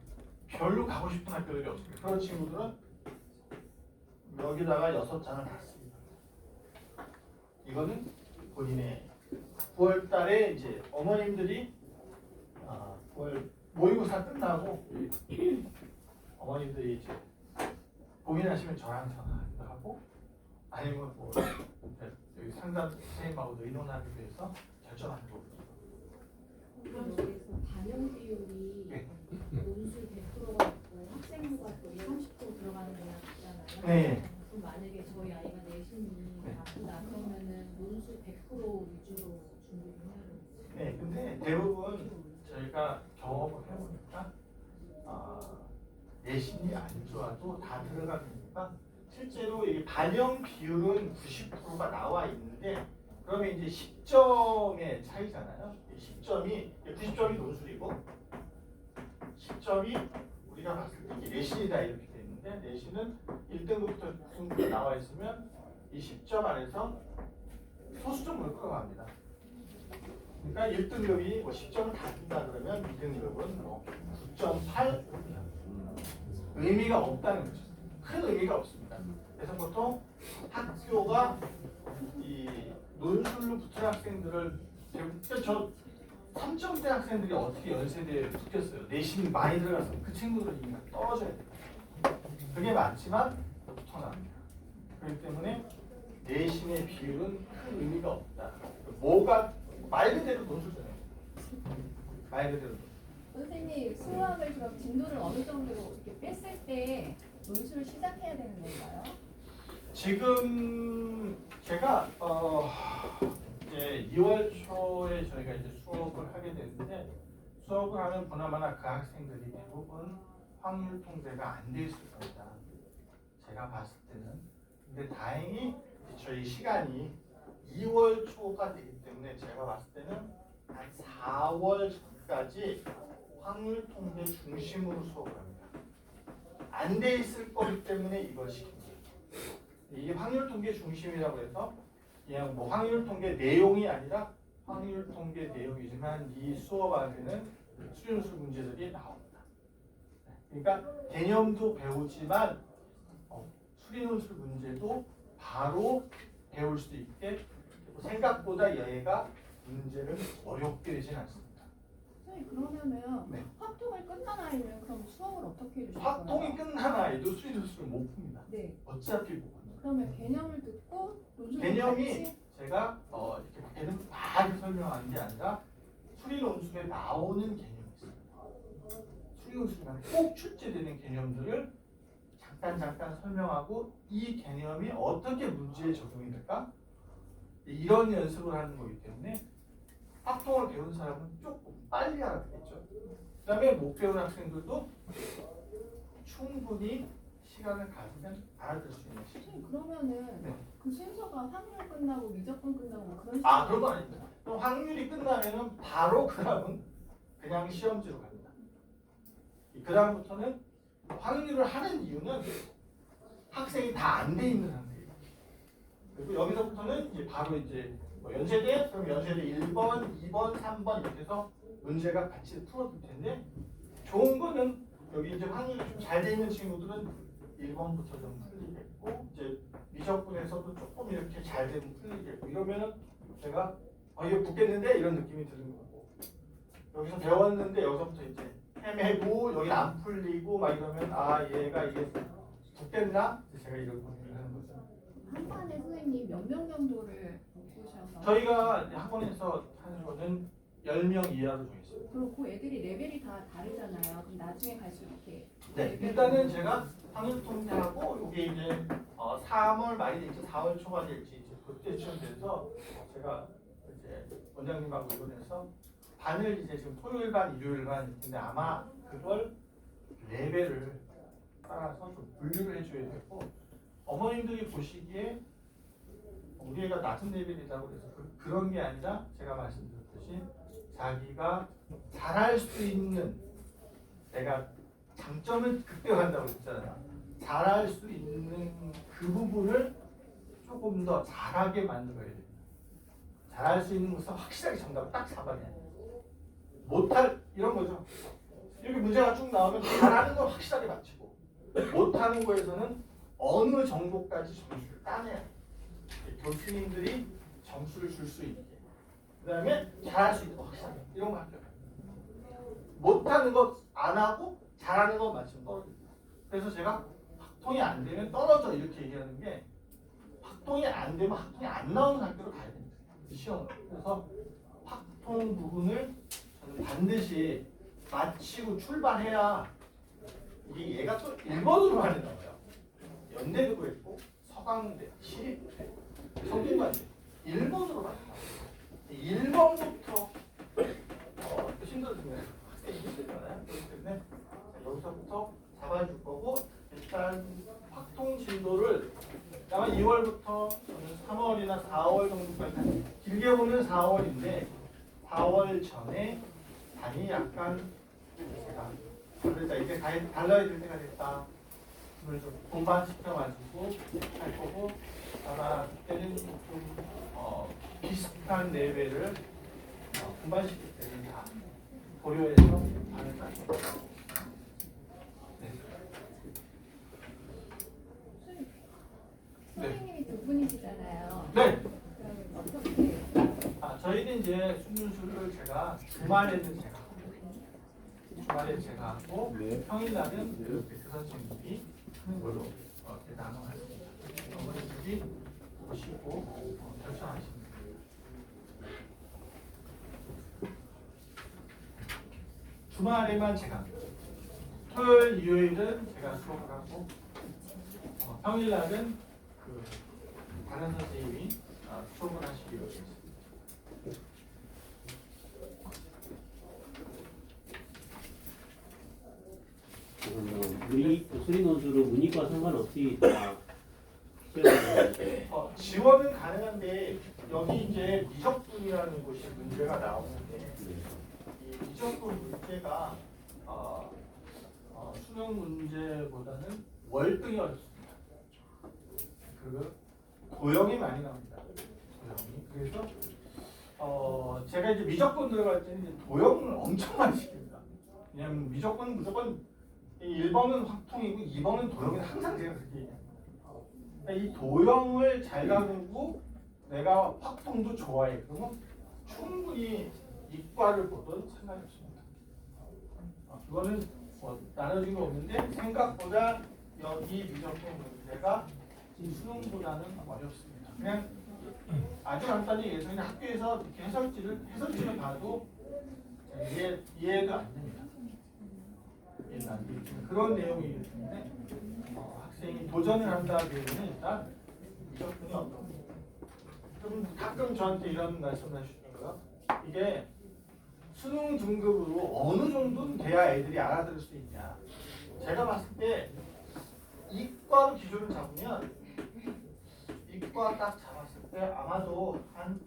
별로 가고 싶은 학교들이 없습니다. 그런 친구들은 여기다가 6장을 다 씁니다. 이거는 본인의 9월 달에 이제 어머님들이 9월 모의고사 끝나고 어머님들이 이제 고민하시면 저랑 전화하기도 하고 아니면 뭐 여기 상담 선생님하고도 의논하기도 해서 결정하는 거거든요. 그럼 여기서 반영 비율이 네. 논술 100%가 있고 학생부가 또 30% 들어가는 거있잖아요 네. 그럼 만약에 저희 아이가 내신이 네. 나쁘다 그러면은 논술 100% 위주로 준비를 해야 돼요. 네, 근데 대부분 저희가 경험을 해보니까 내신이 안 좋아도 다 들어가니까 실제로 이 반영 비율은 90%가 나와 있는데 그러면 이제 10점의 차이잖아요. 10점이 90점이 논술이고 10점이 우리가 봤을 때 이게 내신이다 이렇게 돼 있는데 내신은 1등급부터 9등급 나와 있으면 이 10점 안에서 소수점으로 끌어갑니다. 그러니까 1등급이 뭐 10점을 다 준다 그러면 2등급은 뭐 9.8 의미가 없다는 거죠. 큰 의미가 없습니다. 그래서 보통 학교가 이 논술로 붙은 학생들을 저 3점대 학생들이 어떻게 연세대에 붙겠어요? 내신이 많이 들어가서 그 친구들은 이미 떨어져야 돼요. 그게 많지만 붙어납니다. 그렇기 때문에 내신의 비율은 큰 의미가 없다. 뭐가 말 그대로 논술잖아요. 말 그대로. 선생님 수학을 그럼 진도를 어느 정도로 이렇게 뺐을 때 논술을 시작해야 되는 건가요? 지금 제가 이제 2월 초에 저희가 이제 수업을 하게 됐는데 수업을 하면 보나마나 그 학생들이 대부분 확률 통제가 안 돼 있을 겁니다. 제가 봤을 때는. 근데 다행히 저희 시간이 2월 초가 되기 때문에 제가 봤을 때는 한 4월 전까지 확률 통제 중심으로 수업을 합니다. 안 돼 있을 거기 때문에 이걸 시킨 거예요. 이게 확률 통계 중심이라고 해서 그냥 뭐 확률 통계 내용이 아니라 확률 통계 내용이지만 이 수업 안에는 수준술 문제들이 나옵니다. 그러니까 개념도 배우지만 수리논술 문제도 바로 배울 수 있게 생각보다 얘가 문제를 어렵게 되진 않습니다. 선생님 그러면은 네. 확통을 끝난 아이는 그럼 수업을 어떻게 해주실 거예요? 확통이 끝난 아이도 수리논술을 못 풉니다. 네. 어차피 못 풉니다. 그러면 개념을 듣고 논술을 개념이 같이 제가 이렇게 밖에는 다 이렇게 설명하는 게 아니라 수리 논술에 나오는 개념이 있어요. 수리 논술에 꼭 출제되는 개념들을 잠깐 설명하고 이 개념이 어떻게 문제에 적용이 될까? 이런 연습을 하는 거기 때문에 확통을 배운 사람은 조금 빨리 알아듣겠죠. 그다음에 못 배운 학생들도 충분히 시간을 가지면 알아들 수 있는 시간. 선생님 그러면은 네. 그 순서가 확률 끝나고 미적분 끝나고 뭐 그런 그런 건 아닙니다. 그럼 확률이 끝나면은 바로 그 다음은 그냥 시험지로 갑니다. 그 다음부터는 확률을 하는 이유는 학생이 다 안 돼 있는 상태예요. 그리고 여기서부터는 이제 바로 이제 뭐 연세대, 그럼 연세대 1번, 2번, 3번 이렇게 해서 문제가 같이 풀어줄 텐데 좋은 거는 여기 이제 확률이 좀 잘 돼 있는 친구들은 1번부터 좀 풀리겠고 이제 미적분에서도 조금 이렇게 잘 되면 풀리겠고 이러면은 제가 이게 붙겠는데 이런 느낌이 드는 거고 여기서 배웠는데 여기서부터 이제 헤매고 여기 안 풀리고 막 이러면 얘가 이게 붙겠나? 제가 이런 고민을 하는 거죠. 한 반에 선생님 몇 명 정도를 보셔서 저희가 학원에서 하는 거는 10명 이하로 정했어요. 그리고 그 애들이 레벨이 다 다르잖아요. 그럼 나중에 갈수록 이렇게 네, 일단은 제가 확률 통제하고 이게 이제 3월 말이 될지 4월 초가 될지 이제 그때쯤 돼서 제가 이제 원장님하고 이번에서 반을 이제 지금 토요일 반, 일요일 반 근데 아마 그걸 레벨을 따라서 좀 분류를 해줘야 되고 어머님들이 보시기에 우리 애가 낮은 레벨이라고 해서 그런 게 아니라 제가 말씀드렸듯이 자기가 잘할 수 있는 내가 장점을 극대화한다고 했잖아요. 잘할 수 있는 그 부분을 조금 더 잘하게 만들어야 됩니다. 잘할 수 있는 것은 확실하게 정답을 딱 잡아내야 돼요. 못할 이런 거죠. 이렇게 문제가 쭉 나오면 잘하는 건 확실하게 맞추고 못하는 거에서는 어느 정도까지 점수를 따내야 돼요. 교수님들이 점수를 줄 수 있게. 그 다음에 잘할 수 있는 거 확실하게 이런 거 합격. 못하는 거 안 하고 잘하는 거 맞추면 떨어집니다. 그래서 제가 확통이 안 되면 떨어져 이렇게 얘기하는 게 확통이 안 되면 확통이 안 나오는 학교로 가야 됩니다. 시험을. 그래서 확통 부분을 저는 반드시 마치고 출발해야 이게 얘가 또 1번으로 많이 나와요. 연대도 그랬고 서강대, 시립대, 성균관대 1번으로 많이 나와요. 1번부터 힘들어지면 학생이 힘들잖아요. 그렇기 때문에 여기서부터 잡아줄 거고 일단 확통 진도를 아마 2월부터 저는 3월이나 4월 정도까지 길게 보면 4월인데 4월 전에 단이 약간 제가 그러니까 이제 달라야 될 때가 됐다. 오늘 좀 동반시켜가지고 할 거고 아마 그때는 좀 비슷한 레벨을 동반시킬 때는 다 고려해서 하는 거. 네. 네. 그러면 어떻게 저희는 이제 수능술을 제가 주말에는 제가 하고 평일날은 그 선생님이 하는 걸로 이렇게 나눠놨습니다. 어머니들이 보시고 결정하시면 됩니다. 주말에만 제가 합니다. 토요일, 일요일은 제가 수업을 하고 평일날은 그 다른 선생님이 수업을 하시기로 했습니다. 수리 논술은 문이과 상관없이 다 시험을 지원은 가능한데 여기 이제 미적분이라는 곳이 문제가 나오는데 이 미적분 문제가 수능 문제보다는 월등히 어렵습니다. 그리고 도형이 많이 나옵니다. 도형이. 그래서 제가 이제 미적분 들어갈 때는 이제 도형을 엄청 많이 시킵니다. 왜냐하면 미적분 무조건 1번은 확통이고 2번은 도형이 항상 제가 그렇게 얘기합니다. 이 도형을 잘 다루고 내가 확통도 좋아해. 그러면 충분히 이과를 보던 상관이 없습니다. 이거는 나눠진 거 없는데 생각보다 여기 미적분 문제가 수능보다는 어렵습니다. 그냥 아주 간단히 얘기해서 그냥 학교에서 이렇게 해설지를 봐도 이해도 안 됩니다. 그런 내용이기 때문에 학생이 도전을 한다는 얘기는 일단 미적분이 어떤 좀 가끔 저한테 이런 말씀을 해주시더라고요. 이게 수능 등급으로 어느 정도는 돼야 애들이 알아들을 수 있냐. 제가 봤을 때 이과로 기준을 잡으면 이과 딱 잡았을 때 아마도 한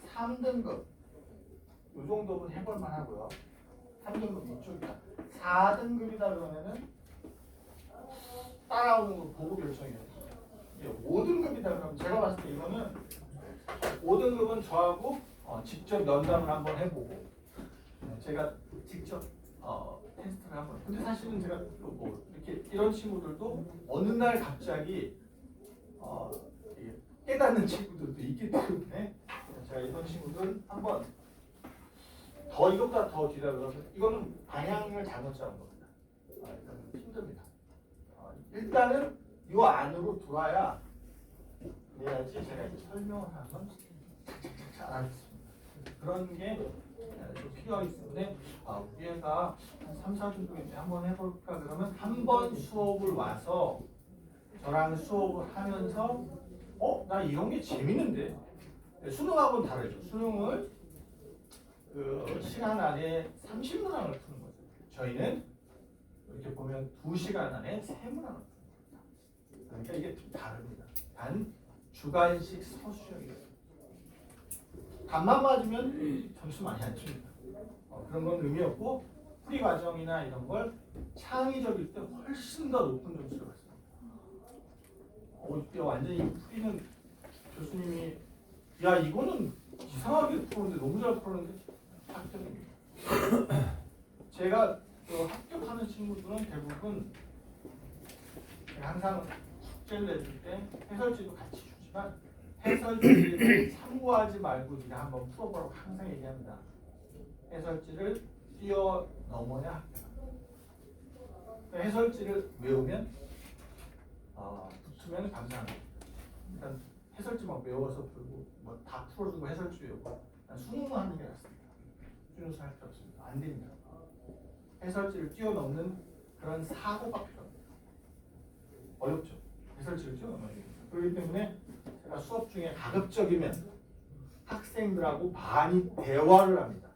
3등급 이 정도는 해볼 만하고요. 3등급 이쪽이다. 4등급이다 그러면은 따라오는 거 보고 결정해요. 5등급이다 그러면 제가 봤을 때 이거는 5등급은 저하고 직접 면담을 한번 해보고 제가 직접 테스트를 한번. 근데 사실은 제가 또 뭐 이렇게 이런 친구들도 어느 날 갑자기 깨닫는 친구들도 있기 때문에 제가 이런 친구들 한번 더 이것보다 더 기다려서 이거는 방향을 잘못 잡은 겁니다. 일단은 힘듭니다. 일단은 이 안으로 들어와야 그래야지 제가 이제 설명을 하면 착착착 알아듣습니다. 그런 게 좀 필요하기 때문에 우리가 한 3, 4주 동안 한번 해볼까 그러면 한 번 수업을 와서 저랑 수업을 하면서 나 이런 게 재밌는데 수능하고는 다르죠. 수능을 그 시간 안에 30문항을 푸는 거죠. 저희는 이렇게 보면 2시간 안에 3문항을 푸는 겁니다. 그러니까 이게 좀 다릅니다. 단 주관식 서술형이에요. 답만 맞으면 점수 많이 안 줍니다. 그런 건 의미 없고 풀이 과정이나 이런 걸 창의적일 때 훨씬 더 높은 점수를 받습니다. 완전히 풀이는 교수님이 야 이거는 이상하게 푸는데 너무 잘 푸는데 합격입니다. 제가 합격하는 친구들은 대부분 항상 숙제를 내줄 때 해설지도 같이 주지만 해설지를 참고하지 말고 네가 한번 풀어보라고 항상 얘기합니다. 해설지를 뛰어넘어야 합격합니다. 해설지를 외우면 붙으면 감사합니다. 일단 해설지만 외워서 풀고 뭐 다 풀어주고 해설지 외우고 수능만 하는 게 낫습니다. 수능수 할 게 없습니다. 안 됩니다. 해설지를 뛰어넘는 그런 사고가 필요합니다. 어렵죠. 해설지를 뛰어넘어야 됩니다. 그렇기 때문에 제가 수업 중에 가급적이면 학생들하고 많이 대화를 합니다.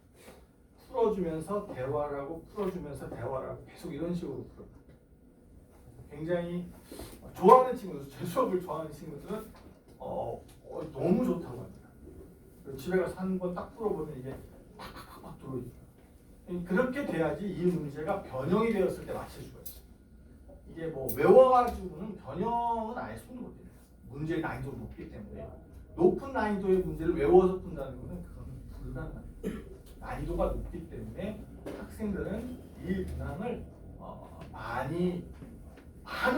풀어주면서 대화를 하고 풀어주면서 대화를 하고 계속 이런 식으로 풀어요. 굉장히 좋아하는 친구들, 제 수업을 좋아하는 친구들은 너무 좋다고 합니다. 집에 가서 한 번 딱 풀어보면 이게 팍팍팍 들어오니까 그렇게 돼야지 이 문제가 변형이 되었을 때 맞출 수가 있어요. 이게 뭐 외워가지고는 변형은 아예 손도 못 됩니다. 문제의 난이도가 높기 때문에 높은 난이도의 문제를 외워서 푼다는 것은 그건 불가능합니다. 난이도가 높기 때문에 학생들은 이 문항을 많은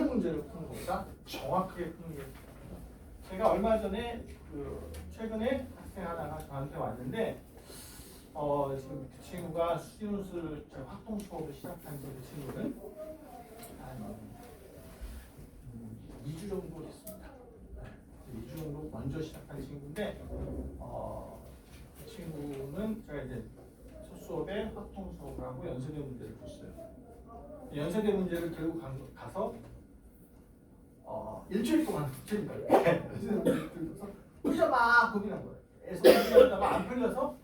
문제를 푸는 것보다 정확하게 푸는 게 제가 얼마 전에 최근에 학생 하나가 저한테 왔는데 지금 그 친구가 수준술 확통 수업을 시작한 그 친구는 한 2주 정도 됐습니다. 2주 정도 먼저 시작한 친구인데 그 친구는 제가 이제 첫 수업에 확통 수업을 하고 연세대 문제를 줬어요. 연세대 문제를 들고 가서 일주일 동안 붙이니까 연세대 문제를 들고서 혼자 막 고민한 거예요. 애써 하다가 안 풀려서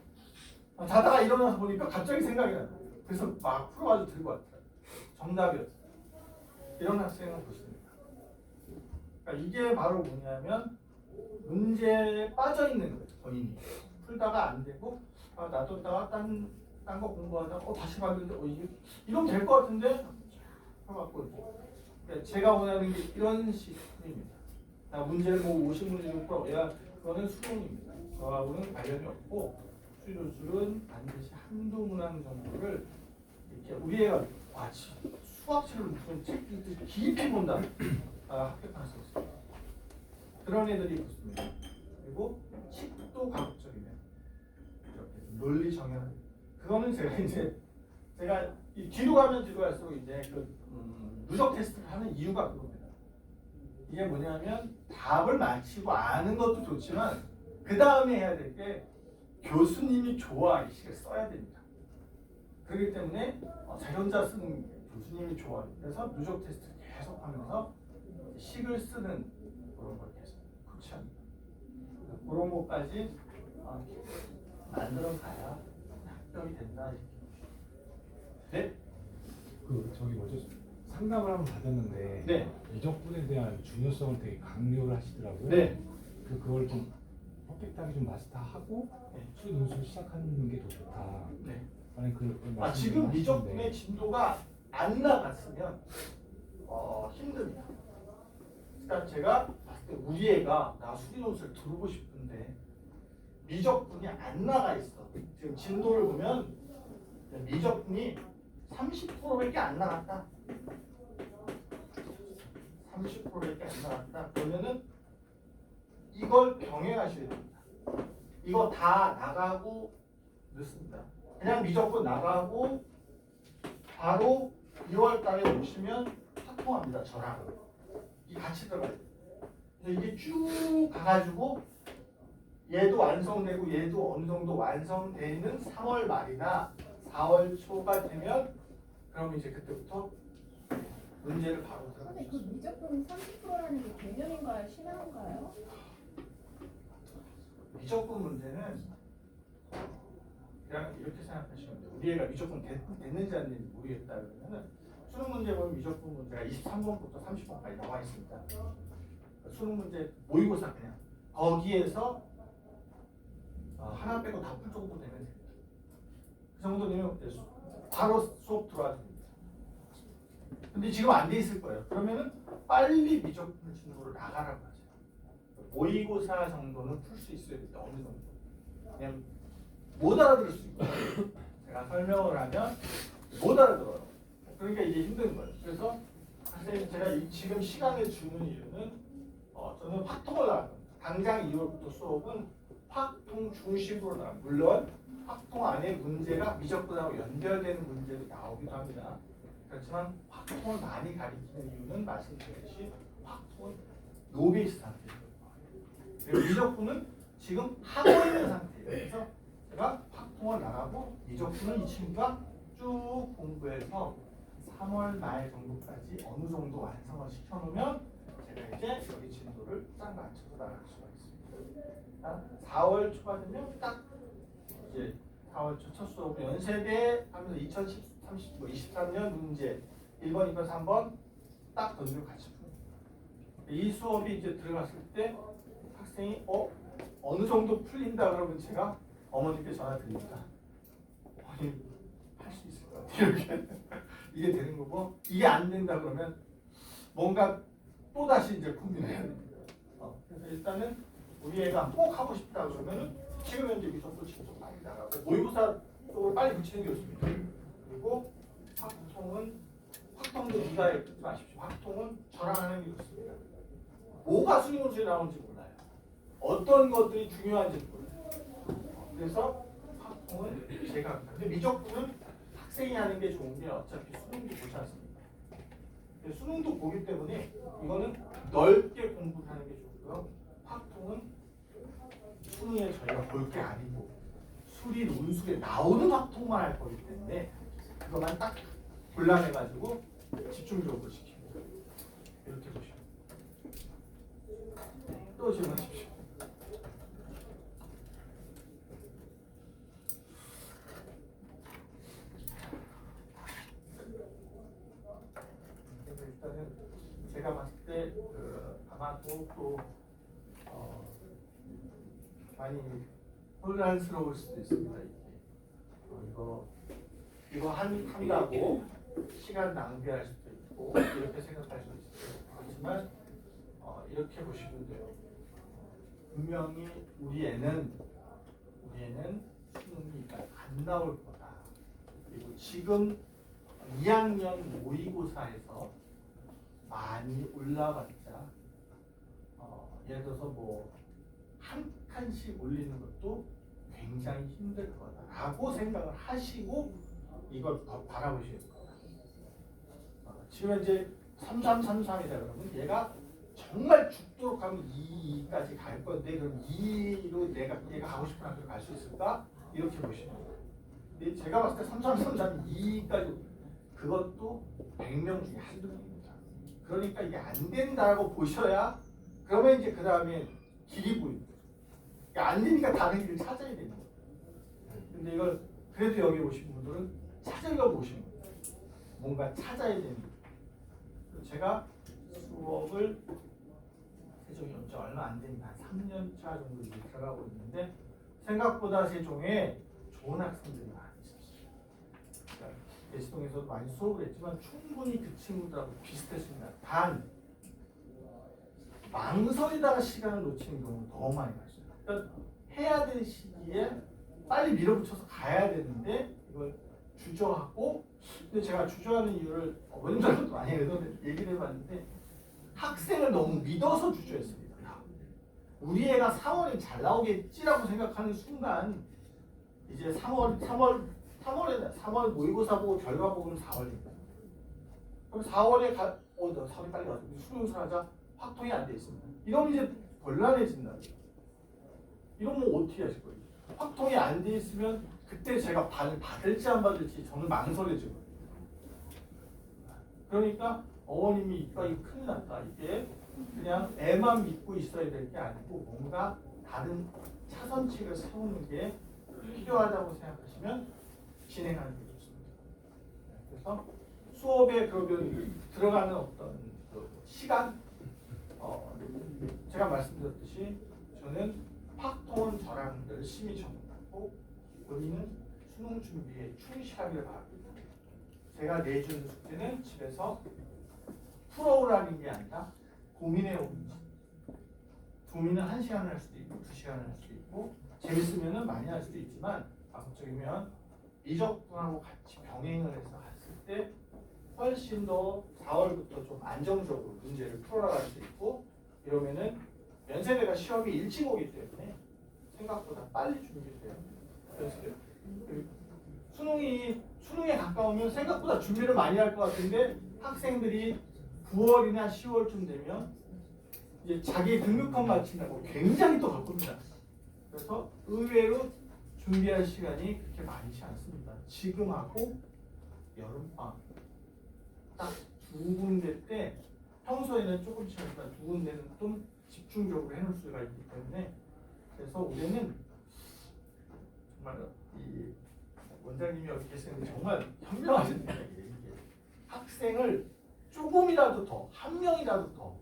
자다가 일어나서 보니까 갑자기 생각이 나요. 그래서 막 풀어가지고 들고 왔어요. 정답이었어요. 이런 학생은 좋습니다. 그러니까 이게 바로 뭐냐면 문제에 빠져 있는 거예요. 본인이 풀다가 안 되고 놔뒀다가 딴 거 공부하다가 다시 봤는데 이게 이러면 될 것 같은데 해갖고 제가 원하는 게 이런 식입니다. 문제를 뭐 50문제를 풀어. 그거는 수능입니다. 저하고는 관련이 없고 수료술은 반드시 한두 문항 정도를 이렇게 우리 애가 마치 수학책을 무슨 책 읽듯이 깊이 본다. 합격할 수 있습니다. 그런 애들이 있습니다. 그리고 식도 가급적이면 이렇게 논리 정연. 그거는 제가 뒤로 가면 뒤로 갈수록 이제 누적 테스트를 하는 이유가 그겁니다. 이게 뭐냐면 답을 맞히고 아는 것도 좋지만 그 다음에 해야 될 게 교수님이 좋아하기 식을 써야 됩니다. 그렇기 때문에 자기 혼자 쓰는 게 교수님이 좋아해요. 그래서 누적 테스트를 계속하면서 식을 쓰는 그런 걸 계속 코치합니다. 그런 것까지 만들어 가야 합격이 된다. 네? 저기 뭐죠? 상담을 한번 받았는데 네. 미적분에 대한 중요성을 되게 강조를 하시더라고요. 네. 그걸 좀 퍼펙트하게 좀 마스터하고 네. 수리 논술 시작하는 게 더 좋다. 네. 아니 지금 미적분의 진도가 안 나갔으면 힘듭니다. 그러니까 제가 봤을 때 우리 애가 나 수리 논술 들어보고 싶은데 미적분이 안 나가 있어. 지금 진도를 보면 미적분이 30%밖에 안 나갔다. 30%밖에 안 나갔다. 그러면은 이걸 병행하셔야 됩니다. 이거 다 나가고 늦습니다. 그냥 미적분 나가고 바로 2월 달에 오시면 확통합니다. 저랑 이 같이 들어가요. 이게 쭉 가가지고 얘도 완성되고 얘도 어느 정도 완성되는 3월 말이나 4월 초가 되면 그럼 이제 그때부터 문제를 바로 근데 그 들어가죠. 미적분 30%라는 게 개념인가요? 신화인가요? 미적분 문제는 그냥 이렇게 생각하시면 돼요. 우리 애가 미적분 됐는지 안 됐는지 모르겠다 그러면은 수능 문제 보면 미적분 문제가 23번부터 30번까지 나와 있습니다. 수능 문제 모의고사 그냥 거기에서 하나 빼고 다 풀 정도 되면 됩니다. 그 정도 되면 바로 수업 들어와야 됩니다. 근데 지금 안 돼 있을 거예요. 그러면은 빨리 미적분 진도를 나가라고 하죠. 모의고사 정도는 풀 수 있어야 됩니다. 어느 정도. 그냥 못 알아들을 수 있고 제가 설명을 하면 못 알아들어요. 그러니까 이게 힘든 거예요. 그래서 선생님 제가 지금 시간을 주는 이유는 저는 확통을 나갑니다. 당장 2월부터 수업은 확통 중심으로 나갑니다. 물론 확통 안에 문제가 미적분하고 연결되는 문제도 나오기도 합니다. 그렇지만 확통을 많이 가리키는 이유는 말씀드렸듯이 확통은 노베이스 상태예요. 그리고 미적분은 지금 하고 있는 상태예요. 그래서 제가 확통을 나가고 미적분은 이 친구가 쭉 공부해서 3월 말 정도까지 어느 정도 완성을 시켜놓으면 제가 이제 여기 진도를 딱 맞춰서 나갈 수가 있습니다. 4월 초가 되면 딱 이제 4월 초 첫 수업 연세대 하면서 2023년 문제 1번, 2번, 3번 딱 던지고 같이 푸는 거예요. 이 수업이 이제 들어갔을 때 학생이 어느 정도 풀린다 그러면 제가 어머니께 전화 드립니다. 어머니 할 수 있을 것 같아요. 이렇게 이게 되는 거고 이게 안 된다 그러면 뭔가 또 다시 이제 고민해야 됩니다. 그래서 일단은 우리 애가 꼭 하고 싶다 그러면은 지금 현재 미적분 진도 빨리 나가고 모의고사 쪽으로 빨리 붙이는 게 좋습니다. 그리고 확통도 네가 듣지 마십시오. 확통은 저랑 하는 게 좋습니다. 뭐가 수능 문제에 나오는지 몰라요. 어떤 것들이 중요한지 모르요. 그래서 확통은 제가 합니다. 근데 미적분은 학생이 하는 게 좋은 게 어차피 수능도 보지 않습니까? 수능도 보기 때문에 이거는 넓게 공부하는 게 좋고요. 확통은 수능에 저희가 볼 게 아니고 수리 논술에 나오는 확통만 할 거기 때문에 그것만 딱 골라내가지고 집중적으로 시킵니다. 이렇게 보시면 또 질문하십시오. 그래서 일단은 제가 봤을 때 아마도 또 많이 혼란스러울 수도 있습니다. 이거 한다고 시간 낭비할 수도 있고 이렇게 생각할 수도 있어요. 그렇지만 이렇게 보시면 돼요. 분명히 우리 애는 수능이 안 나올 거다. 그리고 지금 2학년 모의고사에서 많이 올라갔자 예를 들어서 뭐 한 칸씩 올리는 것도 굉장히 힘들 거다라고 생각을 하시고 이걸 바라보셔야 됩니다. 지금 이제 3333이다 그러면 얘가 정말 죽도록 하면 2까지 갈 건데 그럼 2로 얘가 가고 싶은 학교를 갈 수 있을까? 이렇게 보시면 돼요. 근데 제가 봤을 때 3333 2까지 그것도 100명 중에 한두 명입니다. 그러니까 이게 안 된다고 보셔야 그러면 이제 그 다음에 길이 보이는 거죠. 그러니까 안 되니까 다른 길을 찾아야 되는 거예요. 근데 이걸 그래도 여기 오신 분들은 찾으려고 오시는 거예요. 뭔가 찾아야 되는 거예요. 제가 수업을 세종이 온 지 얼마 안 되니까 한 3년 차 정도 이제 들어가고 있는데 생각보다 세종에 좋은 학생들이 많이 있었어요. 그러니까 예시동에서도 많이 수업을 했지만 충분히 그 친구들하고 비슷했습니다. 단 망설이다가 시간을 놓치는 경우는 더 많이 났어요. 그러니까 해야 될 시기에 빨리 밀어붙여서 가야 되는데 이걸 주저하고 근데 제가 주저하는 이유를 원장님도 많이 얘기를 해봤는데 학생을 너무 믿어서 주저했습니다. 우리 애가 4월에 잘 나오겠지라고 생각하는 순간 이제 3월 모의고사 보고 결과 보고는 4월입니다. 그럼 4월에 4월이 빨리 가서 수능을 하자 확통이 안 돼 있습니다. 이러면 이제 곤란해진다. 이러면 어떻게 하실 거예요? 확통이 안 돼 있으면 그때 제가 받을지 안 받을지 저는 망설여지거든요. 그러니까 어머님이 이거 큰일 났다. 이게 그냥 애만 믿고 있어야 될 게 아니고 뭔가 다른 차선책을 세우는 게 필요하다고 생각하시면 진행하는 게 좋습니다. 그래서 수업에 그러면 들어가는 어떤 시간 제가 말씀드렸듯이 저는 확통은 저랑 열심히 전공하고 본인은 수능 준비에 충실하기를 바랍니다. 제가 내준 숙제는 집에서 풀어오라는 게 아니라 고민해 오는 고민은 1시간을 할 수도 있고 2시간을 할 수도 있고 재밌으면 많이 할 수도 있지만 가급적이면 미적분하고 같이 병행을 해서 갔을 때 훨씬 더 4월부터 좀 안정적으로 문제를 풀어나갈 수 있고 이러면은 연세대가 시험이 일찍 오기 때문에 생각보다 빨리 준비돼요. 연세대. 수능에 가까우면 생각보다 준비를 많이 할 것 같은데 학생들이 9월이나 10월쯤 되면 이제 자기 등록금 마친다고 굉장히 또 바쁩니다. 그래서 의외로 준비할 시간이 그렇게 많지 않습니다. 지금하고 여름방학 딱 두 군데 때 평소에는 조금씩 하니까 두 군데는 좀 집중적으로 해놓을 수가 있기 때문에 그래서 올해는 정말 이 원장님이 여기 계시는데 정말 현명하신 분이에요. 학생을 조금이라도 더, 한 명이라도 더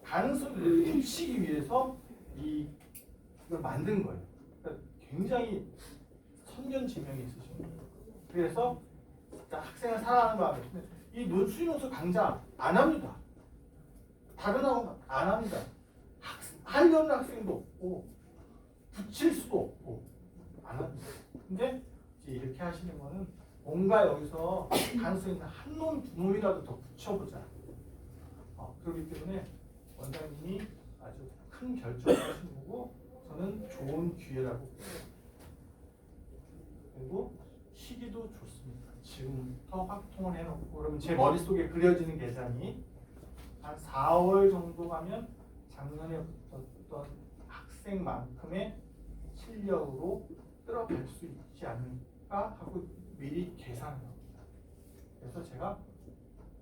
가능성을 훔치기 위해서 이걸 만든 거예요. 그러니까 굉장히 선견지명이 있으신 거예요. 그래서 학생을 사랑하는 마음에 이 논술용서 강좌 안 합니다. 다른 학원 안 합니다. 하려는 학생도 없고 붙일 수도 없고 안 합니다. 근데 이제 이렇게 하시는 거는 뭔가 여기서 가능성 있는 한 놈, 두 놈이라도 더 붙여보자. 그렇기 때문에 원장님이 아주 큰 결정하신 거고 저는 좋은 기회라고 봅니다. 그리고 시기도 좋습니다. 지금부터 확통을 해놓고 그러면 제 머릿속에 그려지는 계산이 한 4월 정도 가면 작년에 붙었던 학생만큼의 실력으로 끌어갈 수 있지 않을까 하고 미리 계산을 합니다. 그래서 제가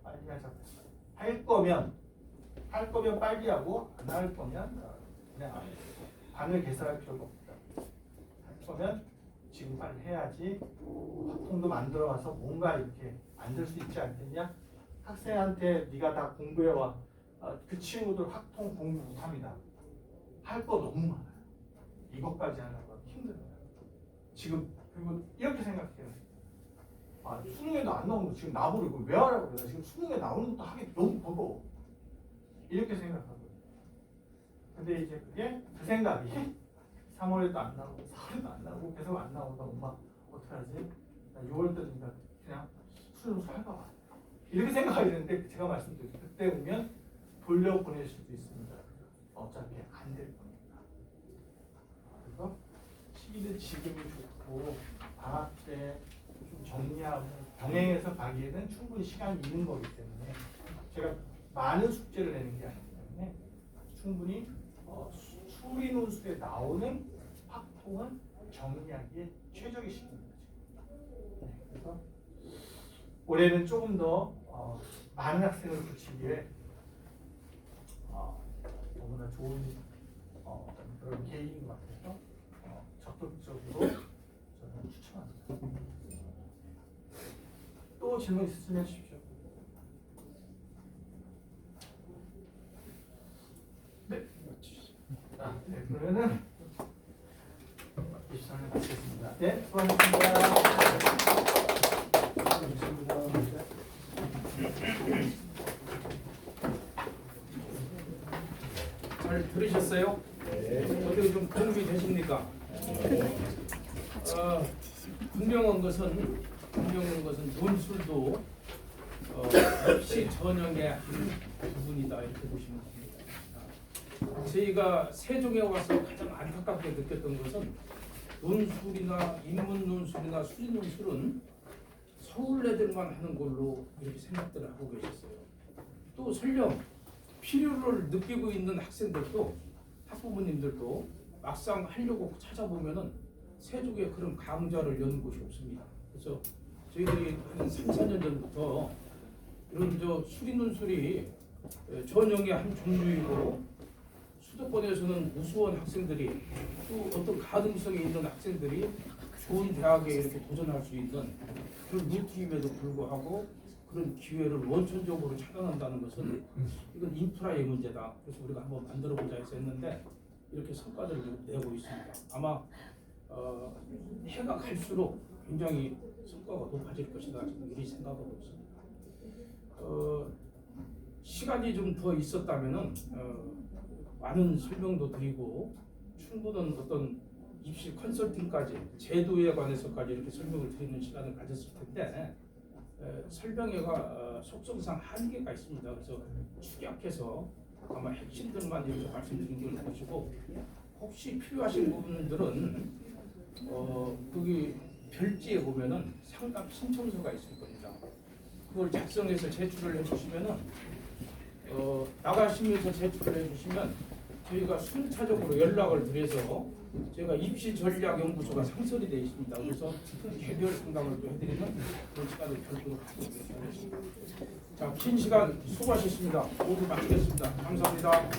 빨리 하자고 했어요. 할 거면 빨리 하고 안 할 거면 그냥 안 해요. 반을 계산할 필요가 없다. 할 거면 지금 빨리 해야지 학통도 만들어 와서 뭔가 이렇게 만들 수 있지 않겠냐? 학생한테 네가 다 공부해와. 그 친구들 학통 공부 못합니다. 할 거 너무 많아요. 이것까지 하려고 힘들어요. 지금 그리고 이렇게 생각해요. 수능에도 안 나오는 거 지금 나보고 왜 하라고 그래? 지금 수능에 나오는 것도 하기 너무 버거워. 이렇게 생각하거든요. 근데 이제 그게 그 생각이 3월에도 안 나오고 4월에도 안 나오고 계속 안 나오다 엄마 어떡하지? 나 6월 때니까 그냥 수능 살까 이렇게 생각이 드는데 제가 말씀드렸죠. 그때 오면 돌려보낼 수도 있습니다. 어차피 안 될 겁니다. 그래서 시기는 지금이 좋고 방학 때 좀 정리하고 병행해서 가기에는 충분히 시간이 있는 거기 때문에 제가 많은 숙제를 내는 게 아니기 때문에 충분히 수리논술에 나오는 확통은 정리하기에 최적의 시기입니다. 네, 그래서 올해는 조금 더 많은 학생을 붙이기에 너무나 좋은 그런 계기인 것 같아서 적극적으로 저는 추천합니다. 또 질문 있으시면 해주십시오. 네. 네, 그러면은 입장을 마치겠습니다. 네, 수고하셨습니다. 잘 들으셨어요? 어떻게 좀 도움이 되십니까? 분명한 것은 논술도 역시 전형의 한 부분이다 이렇게 보시면 됩니다. 저희가 세종에 와서 가장 안타깝게 느꼈던 것은 논술이나 인문 논술이나 수리 논술은 서울 애들만 하는 걸로 이렇게 생각들을 하고 계셨어요. 또 설령 필요를 느끼고 있는 학생들도 학부모님들도 막상 하려고 찾아보면은 세종에 그런 강좌를 여는 곳이 없습니다. 그래서 저희들이 한 3, 4년 전부터 이런 수리논술이 전형의 한 종류이고 수도권에서는 우수한 학생들이 또 어떤 가능성이 있는 학생들이 좋은 대학에 이렇게 도전할 수 있는 그런 루트임에도 불구하고 그런 기회를 원천적으로 차단한다는 것은 이건 인프라의 문제다. 그래서 우리가 한번 만들어보자 해서 했는데 이렇게 성과들을 내고 있습니다. 아마 해가 갈수록 굉장히 성과가 높아질 것이다. 저는 미리 생각하고 있습니다. 시간이 좀 더 있었다면은 많은 설명도 드리고 충분한 어떤 입시 컨설팅까지 제도에 관해서까지 이렇게 설명을 드리는 시간을 가졌을 텐데 설명회가 속성상 한계가 있습니다. 그래서 축약해서 아마 핵심들만 이렇게 말씀드린 걸 보시고 혹시 필요하신 부분들은 거기 별지에 보면은 상담 신청서가 있을 겁니다. 그걸 작성해서 제출을 해주시면은 나가시면서 제출을 해주시면 저희가 순차적으로 연락을 드려서 제가 입시전략연구소가 상설이 되어 있습니다. 그래서 개별 상담을 또 해드리는 그런 시간을 별도로 갖고 있습니다. 자, 긴 시간 수고하셨습니다. 모두 마치겠습니다. 감사합니다.